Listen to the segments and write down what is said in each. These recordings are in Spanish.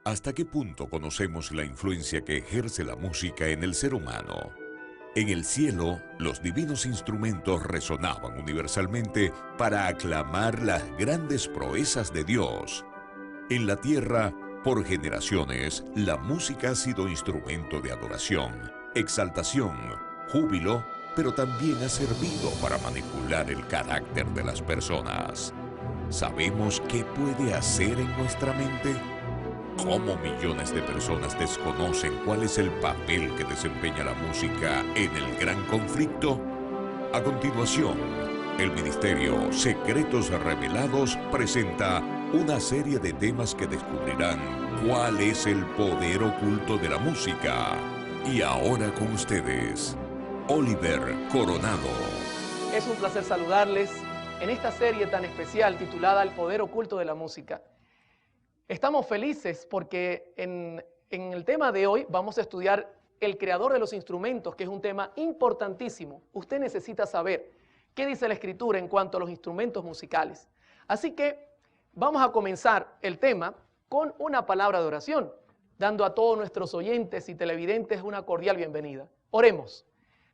¿Hasta qué punto conocemos la influencia que ejerce la música en el ser humano? En el cielo, los divinos instrumentos resonaban universalmente para aclamar las grandes proezas de Dios. En la tierra, por generaciones, la música ha sido instrumento de adoración, exaltación, júbilo, pero también ha servido para manipular el carácter de las personas. ¿Sabemos qué puede hacer en nuestra mente? ¿Cómo millones de personas desconocen cuál es el papel que desempeña la música en el gran conflicto? A continuación, el Ministerio Secretos Revelados presenta una serie de temas que descubrirán cuál es el poder oculto de la música. Y ahora con ustedes, Oliver Coronado. Es un placer saludarles en esta serie tan especial titulada El poder oculto de la música. Estamos felices porque en el tema de hoy vamos a estudiar el creador de los instrumentos, que es un tema importantísimo. Usted necesita saber qué dice la Escritura en cuanto a los instrumentos musicales. Así que vamos a comenzar el tema con una palabra de oración, dando a todos nuestros oyentes y televidentes una cordial bienvenida. Oremos.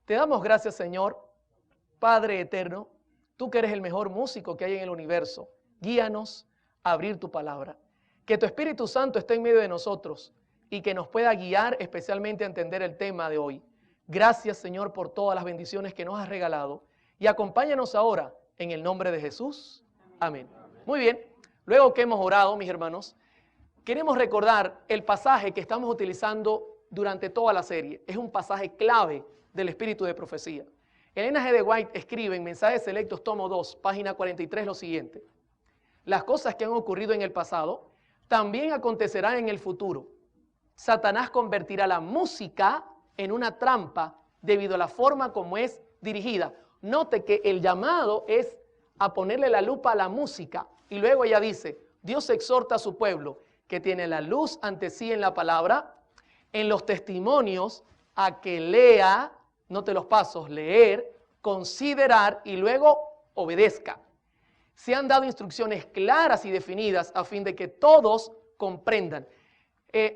Te damos gracias, Señor, Padre eterno, tú que eres el mejor músico que hay en el universo. Guíanos a abrir tu palabra. Que tu Espíritu Santo esté en medio de nosotros y que nos pueda guiar especialmente a entender el tema de hoy. Gracias, Señor, por todas las bendiciones que nos has regalado y acompáñanos ahora en el nombre de Jesús. Amén. Muy bien, luego que hemos orado, mis hermanos, queremos recordar el pasaje que estamos utilizando durante toda la serie. Es un pasaje clave del espíritu de profecía. Elena G. de White escribe en Mensajes Selectos, tomo 2, página 43, lo siguiente. Las cosas que han ocurrido en el pasado también acontecerán en el futuro. Satanás convertirá la música en una trampa debido a la forma como es dirigida. Note que el llamado es a ponerle la lupa a la música. Y luego ella dice, Dios exhorta a su pueblo que tiene la luz ante sí en la palabra, en los testimonios, a que lea, note los pasos, leer, considerar y luego obedezca. Se han dado instrucciones claras y definidas a fin de que todos comprendan.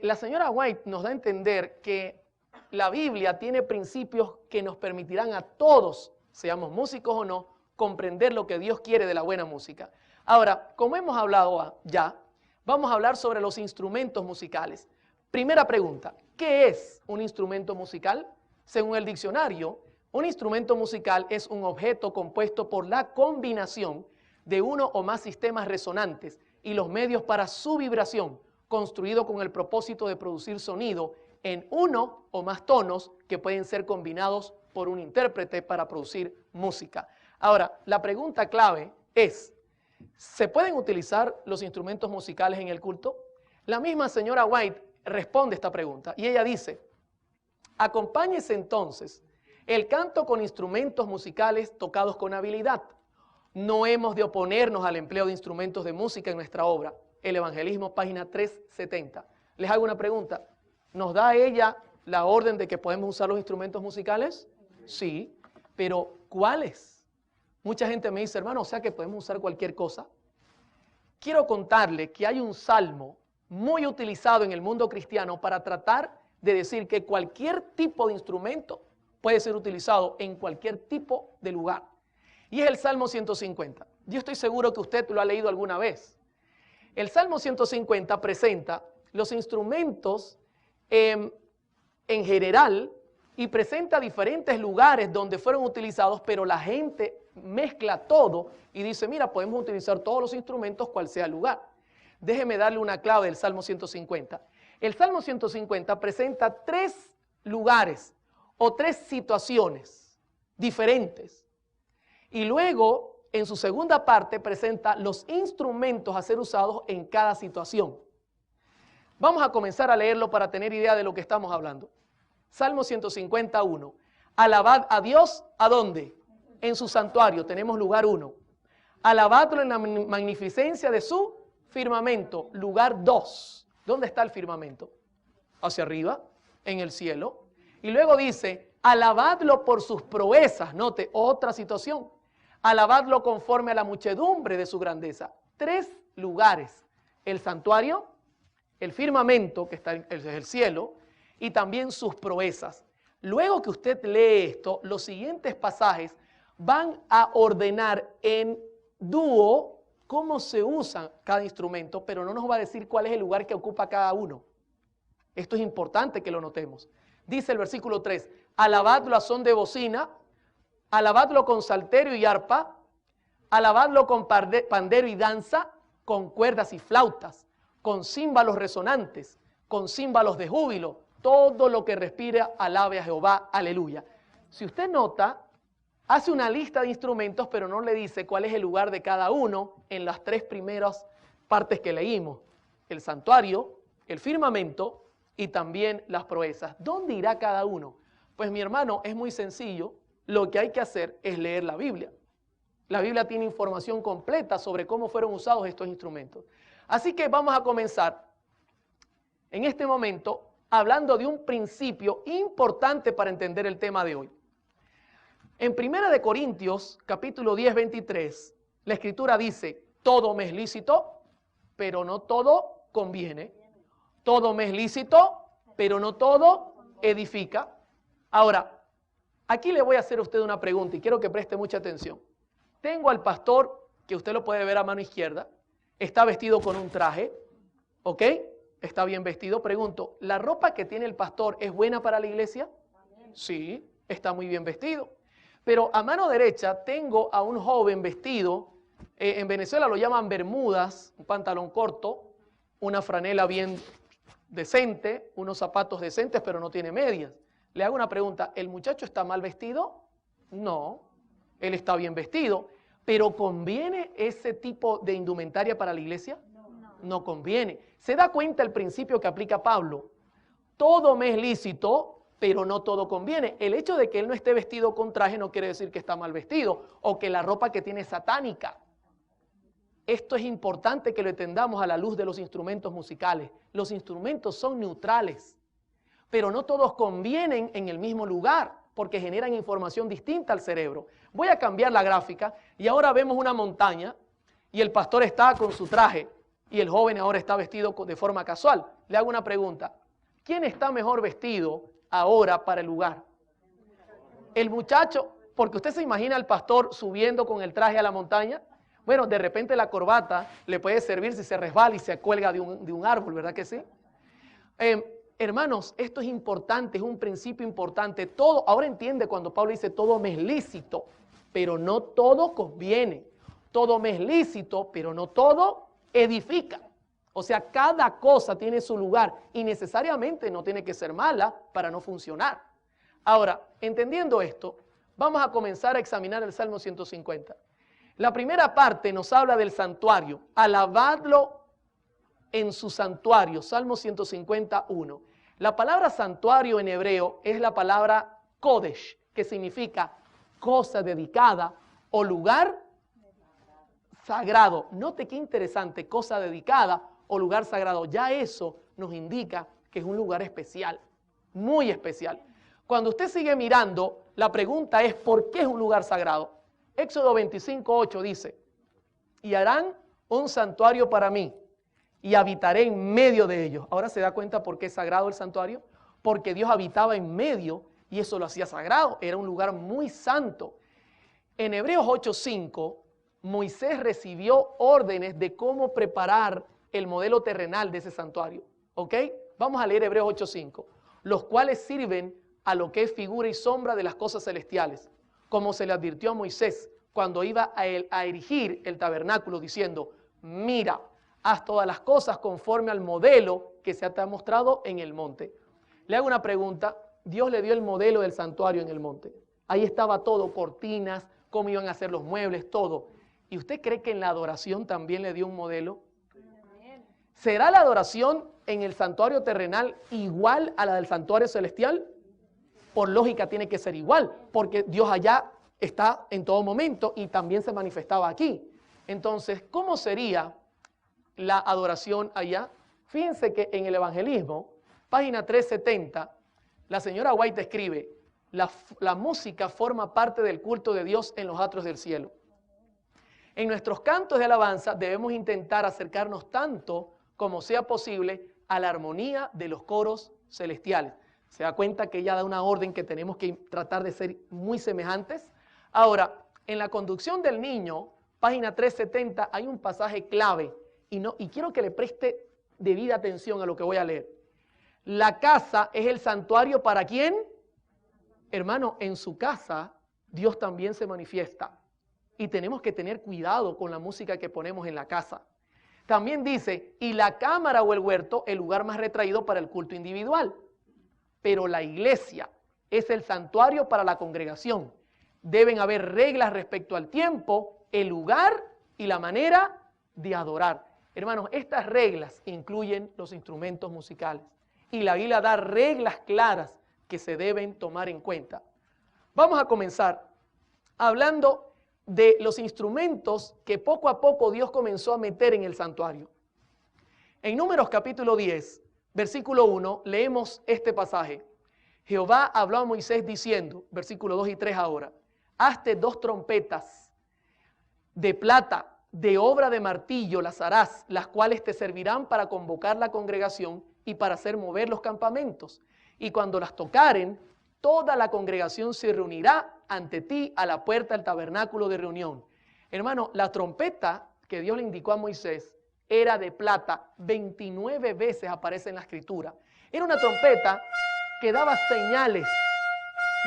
La señora White nos da a entender que la Biblia tiene principios que nos permitirán a todos, seamos músicos o no, comprender lo que Dios quiere de la buena música. Ahora, como hemos hablado ya, vamos a hablar sobre los instrumentos musicales. Primera pregunta, ¿qué es un instrumento musical? Según el diccionario, un instrumento musical es un objeto compuesto por la combinación de uno o más sistemas resonantes y los medios para su vibración, construido con el propósito de producir sonido en uno o más tonos que pueden ser combinados por un intérprete para producir música. Ahora, la pregunta clave es, ¿se pueden utilizar los instrumentos musicales en el culto? La misma señora White responde esta pregunta y ella dice, acompáñese entonces el canto con instrumentos musicales tocados con habilidad. No hemos de oponernos al empleo de instrumentos de música en nuestra obra. El Evangelismo, página 370. Les hago una pregunta. ¿Nos da ella la orden de que podemos usar los instrumentos musicales? Sí, pero ¿cuáles? Mucha gente me dice, hermano, o sea que podemos usar cualquier cosa. Quiero contarle que hay un salmo muy utilizado en el mundo cristiano para tratar de decir que cualquier tipo de instrumento puede ser utilizado en cualquier tipo de lugar. Y es el Salmo 150. Yo estoy seguro que usted lo ha leído alguna vez. El Salmo 150 presenta los instrumentos en general y presenta diferentes lugares donde fueron utilizados, pero la gente mezcla todo y dice, mira, podemos utilizar todos los instrumentos cual sea el lugar. Déjeme darle una clave del Salmo 150. El Salmo 150 presenta 3 lugares o 3 situaciones diferentes. Y luego, en su segunda parte, presenta los instrumentos a ser usados en cada situación. Vamos a comenzar a leerlo para tener idea de lo que estamos hablando. Salmo 151. Alabad a Dios, ¿a dónde? En su santuario, tenemos lugar 1. Alabadlo en la magnificencia de su firmamento, lugar 2. ¿Dónde está el firmamento? Hacia arriba, en el cielo. Y luego dice, alabadlo por sus proezas. Note, otra situación. Alabadlo conforme a la muchedumbre de su grandeza. 3 lugares. El santuario, el firmamento, que está en el cielo, y también sus proezas. Luego que usted lee esto, los siguientes pasajes van a ordenar en dúo cómo se usa cada instrumento, pero no nos va a decir cuál es el lugar que ocupa cada uno. Esto es importante que lo notemos. Dice el versículo 3, alabadlo a son de bocina, alabadlo con salterio y arpa, alabadlo con pandero y danza, con cuerdas y flautas, con címbalos resonantes, con címbalos de júbilo, todo lo que respira alabe a Jehová, aleluya. Si usted nota, hace una lista de instrumentos, pero no le dice cuál es el lugar de cada uno en las tres primeras partes que leímos. El santuario, el firmamento y también las proezas. ¿Dónde irá cada uno? Pues mi hermano, es muy sencillo. Lo que hay que hacer es leer la Biblia. La Biblia tiene información completa sobre cómo fueron usados estos instrumentos. Así que vamos a comenzar en este momento hablando de un principio importante para entender el tema de hoy. En 1 de Corintios, capítulo 10, 23, la Escritura dice, todo me es lícito, pero no todo conviene. Todo me es lícito, pero no todo edifica. Ahora, aquí le voy a hacer a usted una pregunta y quiero que preste mucha atención. Tengo al pastor, que usted lo puede ver a mano izquierda, está vestido con un traje, ¿ok? Está bien vestido. Pregunto, ¿la ropa que tiene el pastor es buena para la iglesia? Sí, está muy bien vestido. Pero a mano derecha tengo a un joven vestido, en Venezuela lo llaman bermudas, un pantalón corto, una franela bien decente, unos zapatos decentes, pero no tiene medias. Le hago una pregunta, ¿el muchacho está mal vestido? No, él está bien vestido, pero ¿conviene ese tipo de indumentaria para la iglesia? No conviene. ¿Se da cuenta el principio que aplica Pablo? Todo me es lícito, pero no todo conviene. El hecho de que él no esté vestido con traje no quiere decir que está mal vestido o que la ropa que tiene es satánica. Esto es importante que lo entendamos a la luz de los instrumentos musicales. Los instrumentos son neutrales, pero no todos convienen en el mismo lugar porque generan información distinta al cerebro. Voy a cambiar la gráfica y ahora vemos una montaña y el pastor está con su traje y el joven ahora está vestido de forma casual. Le hago una pregunta. ¿Quién está mejor vestido ahora para el lugar? El muchacho, porque usted se imagina al pastor subiendo con el traje a la montaña. Bueno, de repente la corbata le puede servir si se resbala y se cuelga de un árbol, ¿verdad que sí? Hermanos, esto es importante, es un principio importante. Todo, ahora entiende cuando Pablo dice todo me es lícito, pero no todo conviene. Todo me es lícito, pero no todo edifica. O sea, cada cosa tiene su lugar y necesariamente no tiene que ser mala para no funcionar. Ahora, entendiendo esto, vamos a comenzar a examinar el Salmo 150. La primera parte nos habla del santuario. Alabadlo en su santuario. Salmo 151. La palabra santuario en hebreo es la palabra kodesh, que significa cosa dedicada o lugar sagrado. Note qué interesante, cosa dedicada o lugar sagrado. Ya eso nos indica que es un lugar especial, muy especial. Cuando usted sigue mirando, la pregunta es ¿por qué es un lugar sagrado? Éxodo 25:8 dice, y harán un santuario para mí y habitaré en medio de ellos. Ahora se da cuenta por qué es sagrado el santuario, porque Dios habitaba en medio y eso lo hacía sagrado, era un lugar muy santo. En Hebreos 8:5, Moisés recibió órdenes de cómo preparar el modelo terrenal de ese santuario, ¿ok? Vamos a leer Hebreos 8:5, los cuales sirven a lo que es figura y sombra de las cosas celestiales, como se le advirtió a Moisés cuando iba a erigir el tabernáculo, diciendo, mira, haz todas las cosas conforme al modelo que se te ha mostrado en el monte. Le hago una pregunta, Dios le dio el modelo del santuario en el monte. Ahí estaba todo, cortinas, cómo iban a hacer los muebles, todo. ¿Y usted cree que en la adoración también le dio un modelo? ¿Será la adoración en el santuario terrenal igual a la del santuario celestial? Por lógica tiene que ser igual, porque Dios allá está en todo momento y también se manifestaba aquí. Entonces, ¿cómo sería la adoración allá? Fíjense que en el evangelismo, página 370, la señora White escribe, la música forma parte del culto de Dios en los atrios del cielo. En nuestros cantos de alabanza debemos intentar acercarnos tanto como sea posible a la armonía de los coros celestiales. Se da cuenta que ella da una orden que tenemos que tratar de ser muy semejantes. Ahora, en la conducción del niño, página 370, hay un pasaje clave y quiero que le preste debida atención a lo que voy a leer. La casa es el santuario ¿para quién? Hermano, en su casa Dios también se manifiesta y tenemos que tener cuidado con la música que ponemos en la casa. También dice, y la cámara o el huerto, el lugar más retraído para el culto individual. Pero la iglesia es el santuario para la congregación. Deben haber reglas respecto al tiempo, el lugar y la manera de adorar. Hermanos, estas reglas incluyen los instrumentos musicales. Y la Biblia da reglas claras que se deben tomar en cuenta. Vamos a comenzar hablando de los instrumentos que poco a poco Dios comenzó a meter en el santuario. En Números capítulo 10, versículo 1, leemos este pasaje. Jehová habló a Moisés diciendo, versículo 2 y 3 ahora, hazte 2 trompetas de plata, de obra de martillo las harás, las cuales te servirán para convocar la congregación y para hacer mover los campamentos. Y cuando las tocaren, toda la congregación se reunirá ante ti a la puerta del tabernáculo de reunión. Hermano, la trompeta que Dios le indicó a Moisés era de plata, 29 veces aparece en la escritura. Era una trompeta que daba señales,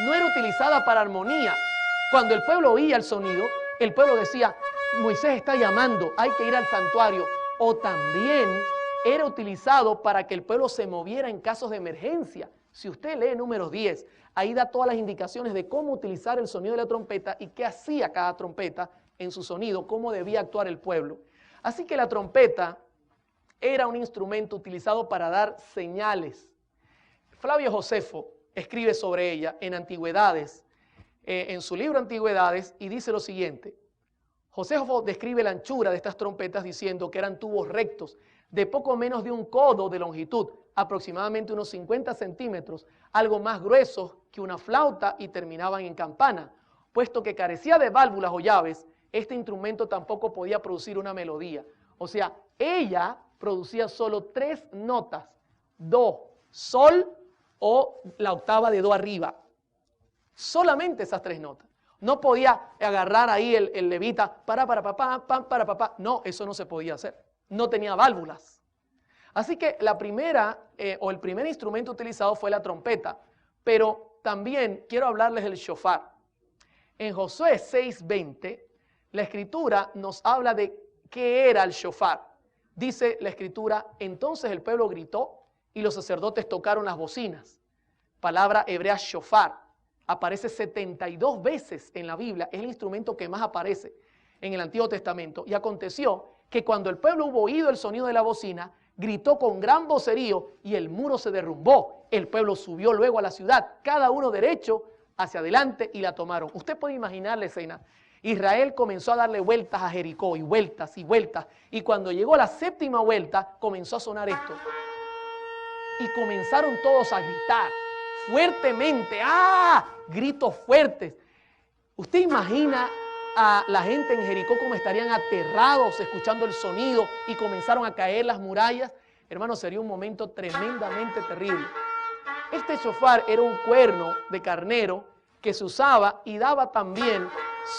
no era utilizada para armonía. Cuando el pueblo oía el sonido, el pueblo decía, Moisés está llamando, hay que ir al santuario. O también era utilizado para que el pueblo se moviera en casos de emergencia. Si usted lee Números 10, ahí da todas las indicaciones de cómo utilizar el sonido de la trompeta y qué hacía cada trompeta en su sonido, cómo debía actuar el pueblo. Así que la trompeta era un instrumento utilizado para dar señales. Flavio Josefo escribe sobre ella en Antigüedades, en su libro Antigüedades, y dice lo siguiente. Josefo describe la anchura de estas trompetas diciendo que eran tubos rectos de poco menos de un codo de longitud, aproximadamente unos 50 centímetros, algo más gruesos que una flauta y terminaban en campana. Puesto que carecía de válvulas o llaves, este instrumento tampoco podía producir una melodía. O sea, ella producía solo 3 notas, do, sol o la octava de do arriba. Solamente esas 3 notas. No podía agarrar ahí el levita, para papá. No, eso no se podía hacer. No tenía válvulas. Así que la primera el primer instrumento utilizado fue la trompeta. Pero también quiero hablarles del shofar. En Josué 6:20, la escritura nos habla de qué era el shofar. Dice la escritura, entonces el pueblo gritó y los sacerdotes tocaron las bocinas. Palabra hebrea shofar. Aparece 72 veces en la Biblia, es el instrumento que más aparece en el Antiguo Testamento. Y aconteció que cuando el pueblo hubo oído el sonido de la bocina, gritó con gran vocerío y el muro se derrumbó. El pueblo subió luego a la ciudad, cada uno derecho hacia adelante y la tomaron. Usted puede imaginar la escena. Israel comenzó a darle vueltas a Jericó y vueltas y vueltas. Y cuando llegó a la 7ª vuelta, comenzó a sonar esto. Y comenzaron todos a gritar fuertemente. ¡Ah! Gritos fuertes. ¿Usted imagina a la gente en Jericó cómo estarían aterrados escuchando el sonido y comenzaron a caer las murallas? Hermano, sería un momento tremendamente terrible. Este shofar era un cuerno de carnero que se usaba y daba también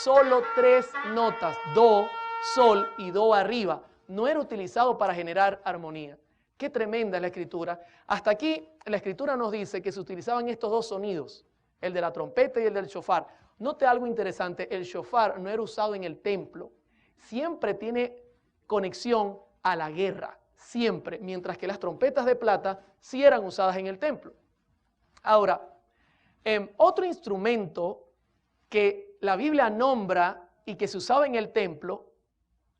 solo 3 notas, do, sol y do arriba. No era utilizado para generar armonía. Qué tremenda es la escritura. Hasta aquí la escritura nos dice que se utilizaban estos 2 sonidos, el de la trompeta y el del shofar. Note algo interesante, el shofar no era usado en el templo. Siempre tiene conexión a la guerra, siempre, mientras que las trompetas de plata sí eran usadas en el templo. Ahora, otro instrumento que la Biblia nombra y que se usaba en el templo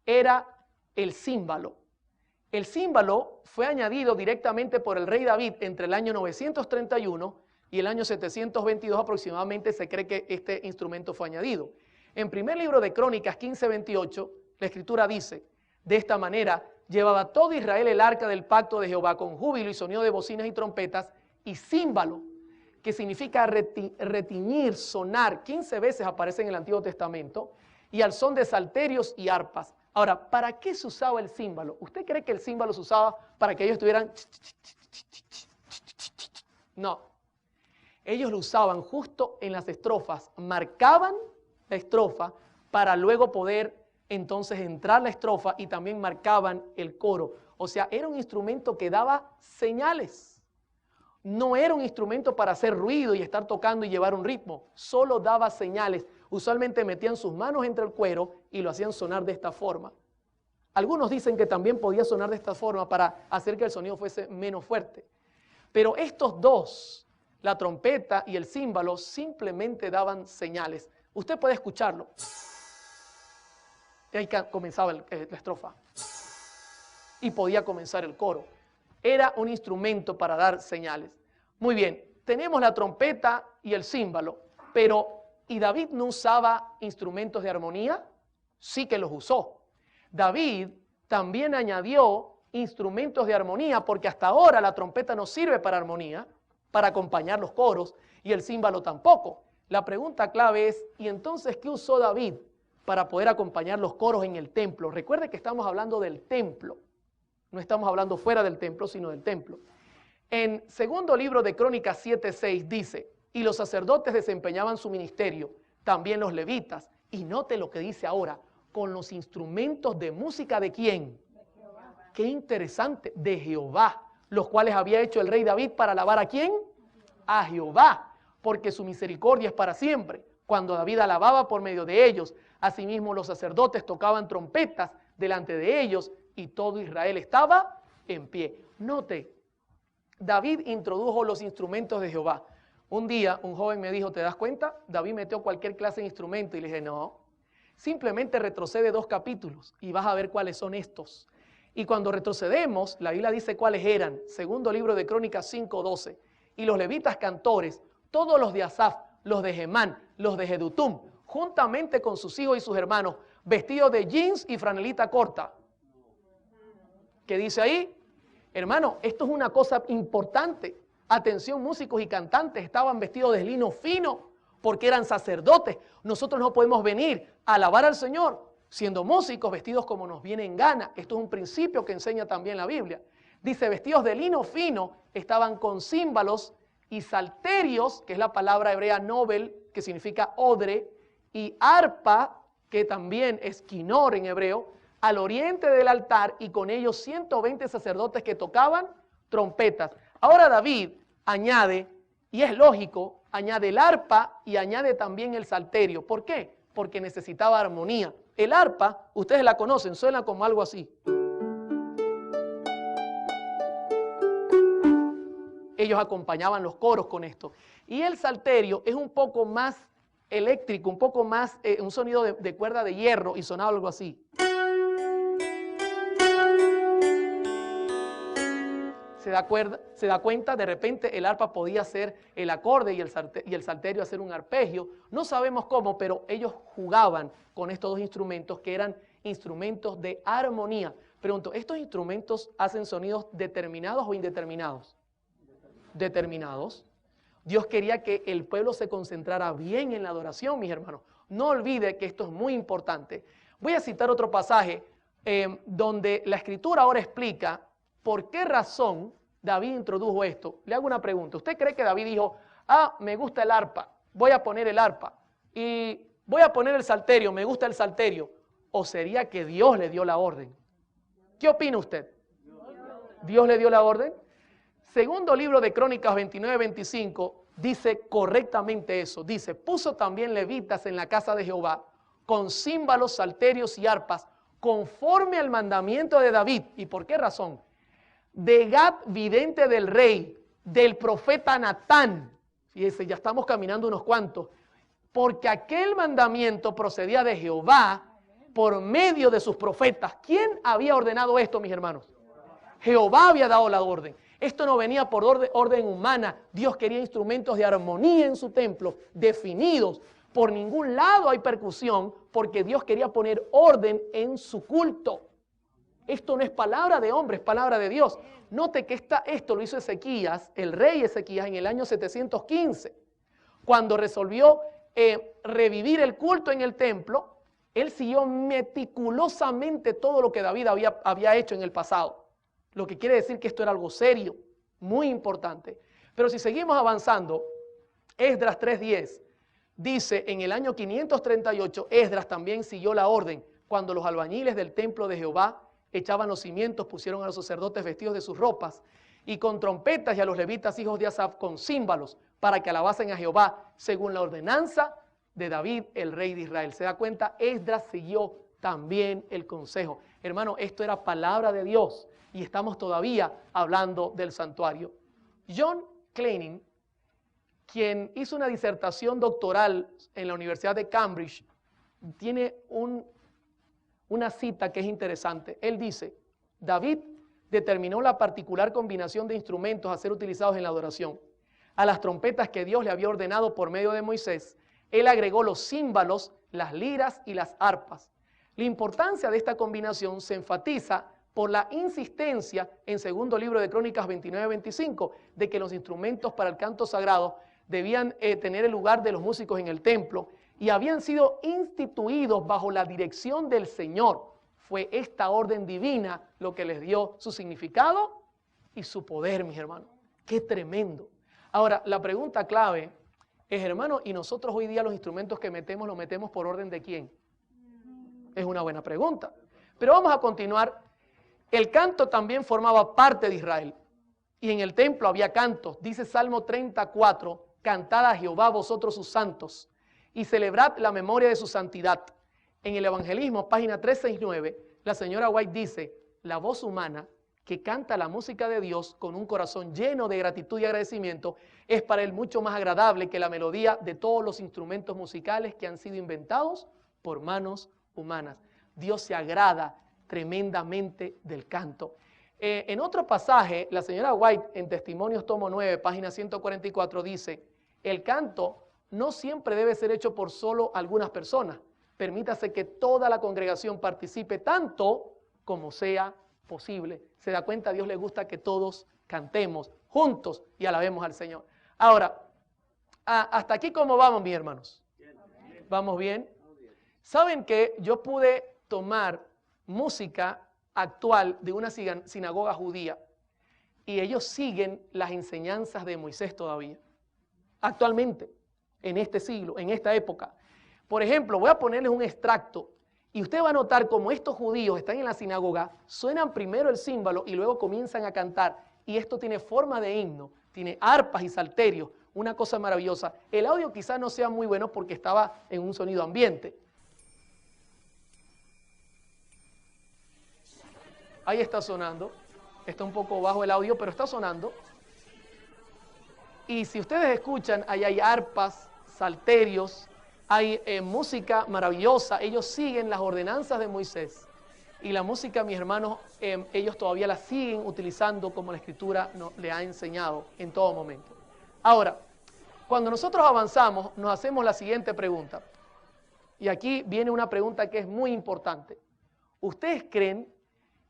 era el címbalo. El címbalo fue añadido directamente por el rey David entre el año 931 y el año 722 aproximadamente se cree que este instrumento fue añadido. En primer libro de Crónicas 15:28, la escritura dice, de esta manera llevaba todo Israel el arca del pacto de Jehová con júbilo y sonido de bocinas y trompetas y címbalo, que significa retiñir, sonar, 15 veces aparece en el Antiguo Testamento, y al son de salterios y arpas. Ahora, ¿para qué se usaba el címbalo? ¿Usted cree que el címbalo se usaba para que ellos estuvieran? No. Ellos lo usaban justo en las estrofas, marcaban la estrofa para luego poder entonces entrar la estrofa y también marcaban el coro. O sea, era un instrumento que daba señales. No era un instrumento para hacer ruido y estar tocando y llevar un ritmo, solo daba señales. Usualmente metían sus manos entre el cuero y lo hacían sonar de esta forma. Algunos dicen que también podía sonar de esta forma para hacer que el sonido fuese menos fuerte. Pero estos dos, la trompeta y el címbalo, simplemente daban señales. Usted puede escucharlo. Y ahí comenzaba la estrofa. Y podía comenzar el coro. Era un instrumento para dar señales. Muy bien, tenemos la trompeta y el címbalo, pero ¿y David no usaba instrumentos de armonía? Sí que los usó. David también añadió instrumentos de armonía, porque hasta ahora la trompeta no sirve para armonía, para acompañar los coros, y el címbalo tampoco. La pregunta clave es, ¿y entonces qué usó David para poder acompañar los coros en el templo? Recuerde que estamos hablando del templo. No estamos hablando fuera del templo, sino del templo. En segundo libro de Crónicas 7:6 dice, y los sacerdotes desempeñaban su ministerio, también los levitas. Y note lo que dice ahora, con los instrumentos de música ¿de quién? De Jehová. Qué interesante, de Jehová, los cuales había hecho el rey David para alabar ¿a quién? A Jehová, porque su misericordia es para siempre. Cuando David alababa por medio de ellos, asimismo los sacerdotes tocaban trompetas delante de ellos, y todo Israel estaba en pie. Note, David introdujo los instrumentos de Jehová. Un día un joven me dijo, ¿te das cuenta? David metió cualquier clase de instrumento, y le dije, no, simplemente retrocede 2 capítulos y vas a ver cuáles son estos. Y cuando retrocedemos, la Biblia dice cuáles eran. Segundo libro de Crónicas 5:12. Y los levitas cantores, todos los de Asaf, los de Gemán, los de Jedutum, juntamente con sus hijos y sus hermanos, vestidos de jeans y franelita corta. ¿Qué dice ahí? Hermano, esto es una cosa importante. Atención, músicos y cantantes, estaban vestidos de lino fino porque eran sacerdotes. Nosotros no podemos venir a alabar al Señor siendo músicos vestidos como nos viene en gana. Esto es un principio que enseña también la Biblia. Dice, vestidos de lino fino, estaban con címbalos y salterios, que es la palabra hebrea nobel, que significa odre, y arpa, que también es quinor en hebreo, al oriente del altar, y con ellos 120 sacerdotes que tocaban trompetas. Ahora David añade, y es lógico, añade el arpa y añade también el salterio. ¿Por qué? Porque necesitaba armonía. El arpa, ustedes la conocen, suena como algo así. Ellos acompañaban los coros con esto. Y el salterio es un poco más eléctrico, un poco más, un sonido de cuerda de hierro, y sonaba algo así. Se da cuenta, de repente el arpa podía ser el acorde y el salterio hacer un arpegio. No sabemos cómo, pero ellos jugaban con estos dos instrumentos que eran instrumentos de armonía. Pregunto, ¿estos instrumentos hacen sonidos determinados o indeterminados? Determinados. Dios quería que el pueblo se concentrara bien en la adoración, mis hermanos. No olvide que esto es muy importante. Voy a citar otro pasaje donde la Escritura ahora explica por qué razón David introdujo esto. Le hago una pregunta. ¿Usted cree que David dijo, me gusta el arpa, voy a poner el arpa, y voy a poner el salterio, me gusta el salterio? ¿O sería que Dios le dio la orden? ¿Qué opina usted? ¿Dios le dio la orden? Segundo libro de Crónicas 29:25 dice correctamente eso. Dice, puso también levitas en la casa de Jehová con címbalos, salterios y arpas, conforme al mandamiento de David. ¿Y por qué razón? De Gad, vidente del rey, del profeta Natán. Fíjese, ya estamos caminando unos cuantos. Porque aquel mandamiento procedía de Jehová por medio de sus profetas. ¿Quién había ordenado esto, mis hermanos? Jehová había dado la orden. Esto no venía por orden humana. Dios quería instrumentos de armonía en su templo, definidos. Por ningún lado hay percusión, porque Dios quería poner orden en su culto. Esto no es palabra de hombre, es palabra de Dios. Note que esto lo hizo Ezequías, el rey Ezequías, en el año 715. Cuando resolvió revivir el culto en el templo, Él siguió meticulosamente todo lo que David había hecho en el pasado. Lo que quiere decir que esto era algo serio, muy importante. Pero si seguimos avanzando, Esdras 3:10 dice, en el año 538, Esdras también siguió la orden cuando los albañiles del templo de Jehová echaban los cimientos, pusieron a los sacerdotes vestidos de sus ropas y con trompetas y a los levitas hijos de Asaf con címbalos para que alabasen a Jehová según la ordenanza de David, el rey de Israel. ¿Se da cuenta? Esdras siguió también el consejo. Hermano, esto era palabra de Dios y estamos todavía hablando del santuario. John Kleining, quien hizo una disertación doctoral en la Universidad de Cambridge, tiene una cita que es interesante. Él dice, David determinó la particular combinación de instrumentos a ser utilizados en la adoración. A las trompetas que Dios le había ordenado por medio de Moisés, él agregó los címbalos, las liras y las arpas. La importancia de esta combinación se enfatiza por la insistencia en segundo libro de Crónicas 29-25 de que los instrumentos para el canto sagrado debían tener el lugar de los músicos en el templo y habían sido instituidos bajo la dirección del Señor. Fue esta orden divina lo que les dio su significado y su poder, mis hermanos. ¡Qué tremendo! Ahora, la pregunta clave es, hermano, ¿y nosotros hoy día los instrumentos que metemos, los metemos por orden de quién? Es una buena pregunta. Pero vamos a continuar. El canto también formaba parte de Israel. Y en el templo había cantos. Dice Salmo 34, cantad a Jehová vosotros sus santos y celebrad la memoria de su santidad. En el Evangelismo, página 369, la señora White dice, la voz humana que canta la música de Dios con un corazón lleno de gratitud y agradecimiento es para él mucho más agradable que la melodía de todos los instrumentos musicales que han sido inventados por manos humanas. Dios se agrada tremendamente del canto. En otro pasaje, la señora White, en Testimonios tomo 9, página 144, dice, el canto no siempre debe ser hecho por solo algunas personas. Permítase que toda la congregación participe tanto como sea posible. Se da cuenta, a Dios le gusta que todos cantemos juntos y alabemos al Señor. Ahora, hasta aquí, ¿cómo vamos, mis hermanos? ¿Vamos bien? ¿Saben que yo pude tomar música actual de una sinagoga judía y ellos siguen las enseñanzas de Moisés todavía? Actualmente, en este siglo, en esta época. Por ejemplo, voy a ponerles un extracto y usted va a notar cómo estos judíos están en la sinagoga, suenan primero el címbalo y luego comienzan a cantar. Y esto tiene forma de himno, tiene arpas y salterios, una cosa maravillosa. El audio quizás no sea muy bueno porque estaba en un sonido ambiente. Ahí está sonando, está un poco bajo el audio, pero está sonando. Y si ustedes escuchan, ahí hay arpas, salterios, hay música maravillosa. Ellos siguen las ordenanzas de Moisés. Y la música, mis hermanos, ellos todavía la siguen utilizando como la Escritura le ha enseñado en todo momento. Ahora, cuando nosotros avanzamos, nos hacemos la siguiente pregunta. Y aquí viene una pregunta que es muy importante. ¿Ustedes creen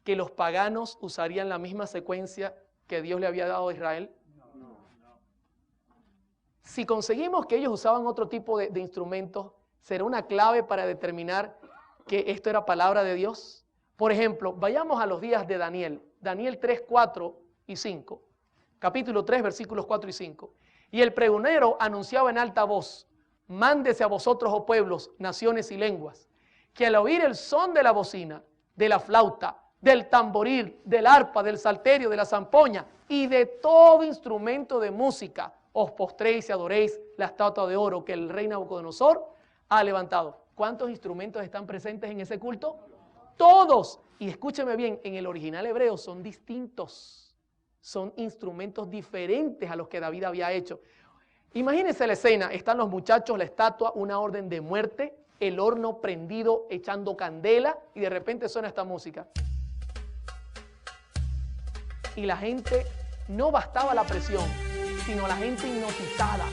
que los paganos usarían la misma secuencia que Dios le había dado a Israel? Si conseguimos que ellos usaban otro tipo de instrumentos, ¿será una clave para determinar que esto era palabra de Dios? Por ejemplo, vayamos a los días de Daniel. Daniel 3, 4 y 5. Capítulo 3, versículos 4 y 5. Y el pregonero anunciaba en alta voz, mándese a vosotros, oh pueblos, naciones y lenguas, que al oír el son de la bocina, de la flauta, del tamboril, del arpa, del salterio, de la zampoña y de todo instrumento de música, os postréis y adoréis la estatua de oro que el rey Nabucodonosor ha levantado. ¿Cuántos instrumentos están presentes en ese culto? Todos. Y escúcheme bien, en el original hebreo son distintos. Son instrumentos diferentes a los que David había hecho. Imagínense la escena, están los muchachos, la estatua, una orden de muerte, el horno prendido echando candela y de repente suena esta música. Y la gente, no bastaba la presión, sino la gente hipnotizada.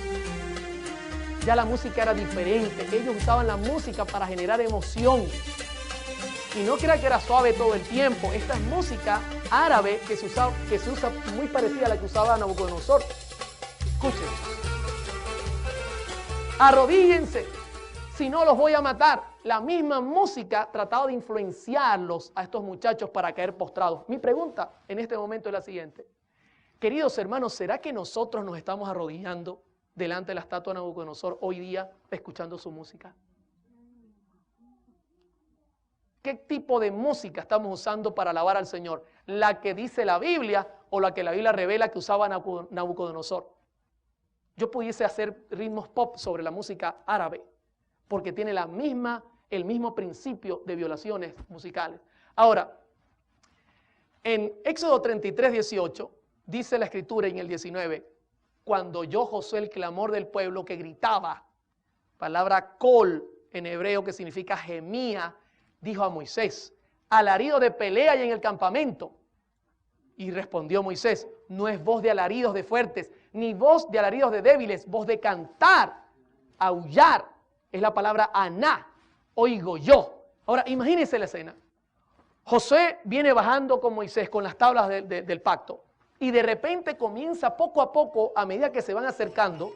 Ya la música era diferente, ellos usaban la música para generar emoción. Y no crea que era suave todo el tiempo, esta es música árabe que se usa muy parecida a la que usaba Nabucodonosor. Escuchen. Arrodíllense, si no los voy a matar. la misma música trataba de influenciarlos a estos muchachos para caer postrados. Mi pregunta en este momento es la siguiente. Queridos hermanos, ¿será que nosotros nos estamos arrodillando delante de la estatua de Nabucodonosor hoy día escuchando su música? ¿Qué tipo de música estamos usando para alabar al Señor? ¿La que dice la Biblia o la que la Biblia revela que usaba Nabucodonosor? Yo pudiese hacer ritmos pop sobre la música árabe, porque tiene el mismo principio de violaciones musicales. Ahora, en Éxodo 33, 18, dice la Escritura en el 19, cuando oyó Josué el clamor del pueblo que gritaba, palabra col en hebreo que significa gemía, dijo a Moisés, alarido de pelea y en el campamento. Y respondió Moisés, no es voz de alaridos de fuertes, ni voz de alaridos de débiles, voz de cantar, aullar, es la palabra aná, oigo yo. Ahora, imagínense la escena. Josué viene bajando con Moisés con las tablas del pacto y de repente comienza poco a poco, a medida que se van acercando,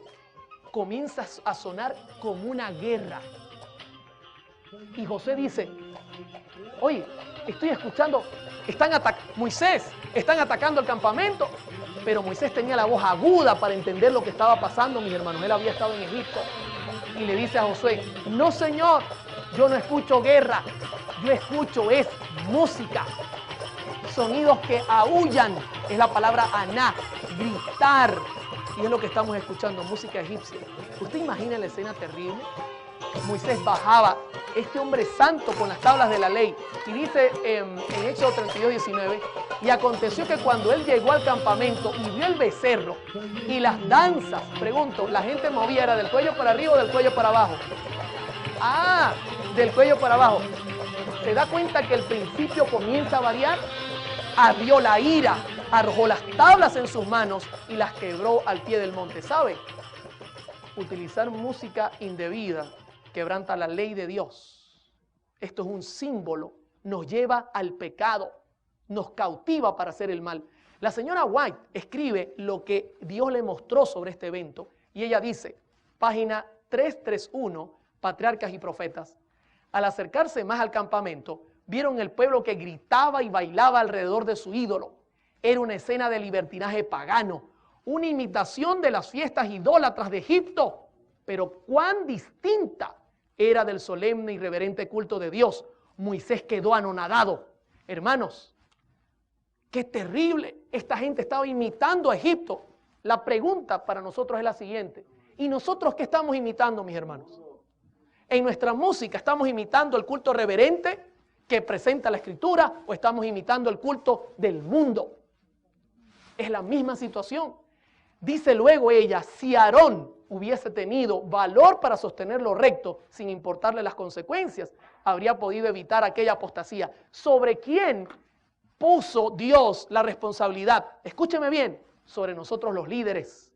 comienza a sonar como una guerra. Y Josué dice, oye, estoy escuchando, Moisés, están atacando el campamento, pero Moisés tenía la voz aguda para entender lo que estaba pasando, mis hermanos, él había estado en Egipto. Y le dice a Josué, no señor, yo no escucho guerra, yo escucho es música, sonidos que aúllan, es la palabra aná, gritar, y es lo que estamos escuchando, música egipcia. ¿Usted imagina la escena terrible? Moisés bajaba, este hombre santo con las tablas de la ley, y dice en Éxodo 32, 19, y aconteció que cuando él llegó al campamento y vio el becerro y las danzas, pregunto, ¿la gente movía era del cuello para arriba o del cuello para abajo? Ah, del cuello para abajo. ¿Se da cuenta que el principio comienza a variar? Ardió la ira, arrojó las tablas en sus manos y las quebró al pie del monte. ¿Sabe? Utilizar música indebida quebranta la ley de Dios. Esto es un símbolo, nos lleva al pecado, nos cautiva para hacer el mal. La señora White escribe lo que Dios le mostró sobre este evento y ella dice, página 331, Patriarcas y Profetas, al acercarse más al campamento, vieron el pueblo que gritaba y bailaba alrededor de su ídolo. Era una escena de libertinaje pagano, una imitación de las fiestas idólatras de Egipto, pero cuán distinta era del solemne y reverente culto de Dios. Moisés quedó anonadado. Hermanos, qué terrible. Esta gente estaba imitando a Egipto. La pregunta para nosotros es la siguiente. ¿Y nosotros qué estamos imitando, mis hermanos? En nuestra música, ¿estamos imitando el culto reverente que presenta la Escritura o estamos imitando el culto del mundo? Es la misma situación. Dice luego ella, si Aarón hubiese tenido valor para sostener lo recto sin importarle las consecuencias, habría podido evitar aquella apostasía. ¿Sobre quién puso Dios la responsabilidad? Escúcheme bien, sobre nosotros los líderes.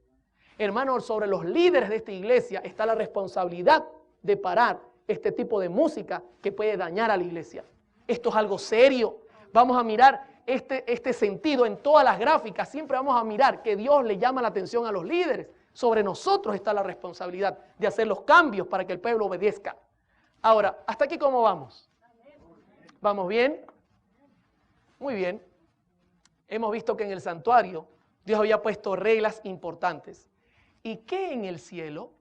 Hermanos, sobre los líderes de esta iglesia está la responsabilidad de parar este tipo de música que puede dañar a la iglesia. Esto es algo serio. Vamos a mirar este sentido en todas las gráficas. Siempre vamos a mirar que Dios le llama la atención a los líderes. Sobre nosotros está la responsabilidad de hacer los cambios para que el pueblo obedezca. Ahora, ¿hasta aquí cómo vamos? ¿Vamos bien? Muy bien. Hemos visto que en el santuario Dios había puesto reglas importantes. ¿Y qué en el cielo?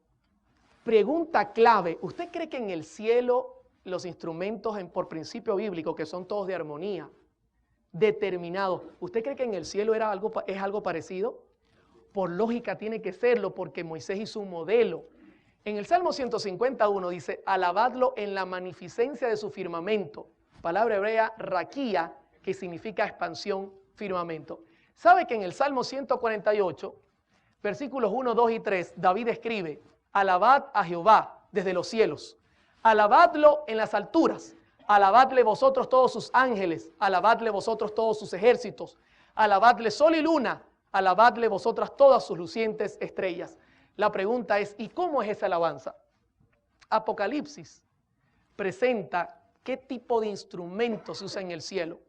Pregunta clave. ¿Usted cree que en el cielo los instrumentos por principio bíblico, que son todos de armonía, determinados, ¿usted cree que en el cielo es algo parecido? Por lógica tiene que serlo, porque Moisés hizo un modelo. En el Salmo 151 dice, alabadlo en la magnificencia de su firmamento. Palabra hebrea, raquía, que significa expansión, firmamento. ¿Sabe que en el Salmo 148, versículos 1, 2 y 3, David escribe, alabad a Jehová desde los cielos, alabadlo en las alturas, alabadle vosotros todos sus ángeles, alabadle vosotros todos sus ejércitos, alabadle sol y luna, alabadle vosotras todas sus lucientes estrellas. La pregunta es, ¿y cómo es esa alabanza? Apocalipsis presenta qué tipo de instrumentos se usa en el cielo.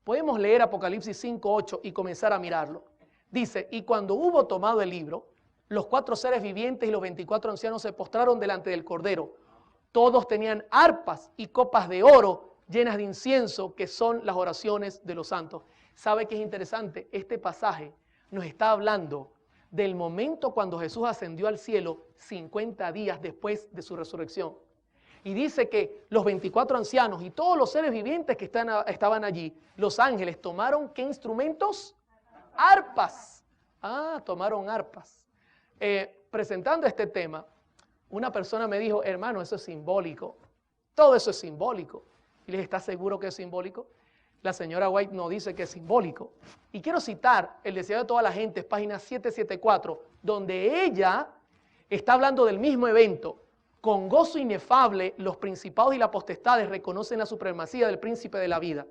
Podemos leer Apocalipsis 5:8 y comenzar a mirarlo. Dice, y cuando hubo tomado el libro, los 4 seres vivientes y los 24 ancianos se postraron delante del Cordero, Todos tenían arpas y copas de oro llenas de incienso, que son las oraciones de los santos. ¿Sabe qué es interesante? Este pasaje nos está hablando del momento cuando Jesús ascendió al cielo 50 días después de su resurrección. Y dice que los 24 ancianos y todos los seres vivientes que estaban allí, los ángeles, tomaron ¿qué instrumentos? Arpas. Tomaron arpas. Presentando este tema, una persona me dijo, hermano, eso es simbólico. Todo eso es simbólico. Y le dije, ¿estás seguro que es simbólico? La señora White no dice que es simbólico. Y quiero citar El deseo de toda la gente, página 774, donde ella está hablando del mismo evento. Con gozo inefable, los principados y las potestades reconocen la supremacía del príncipe de la vida.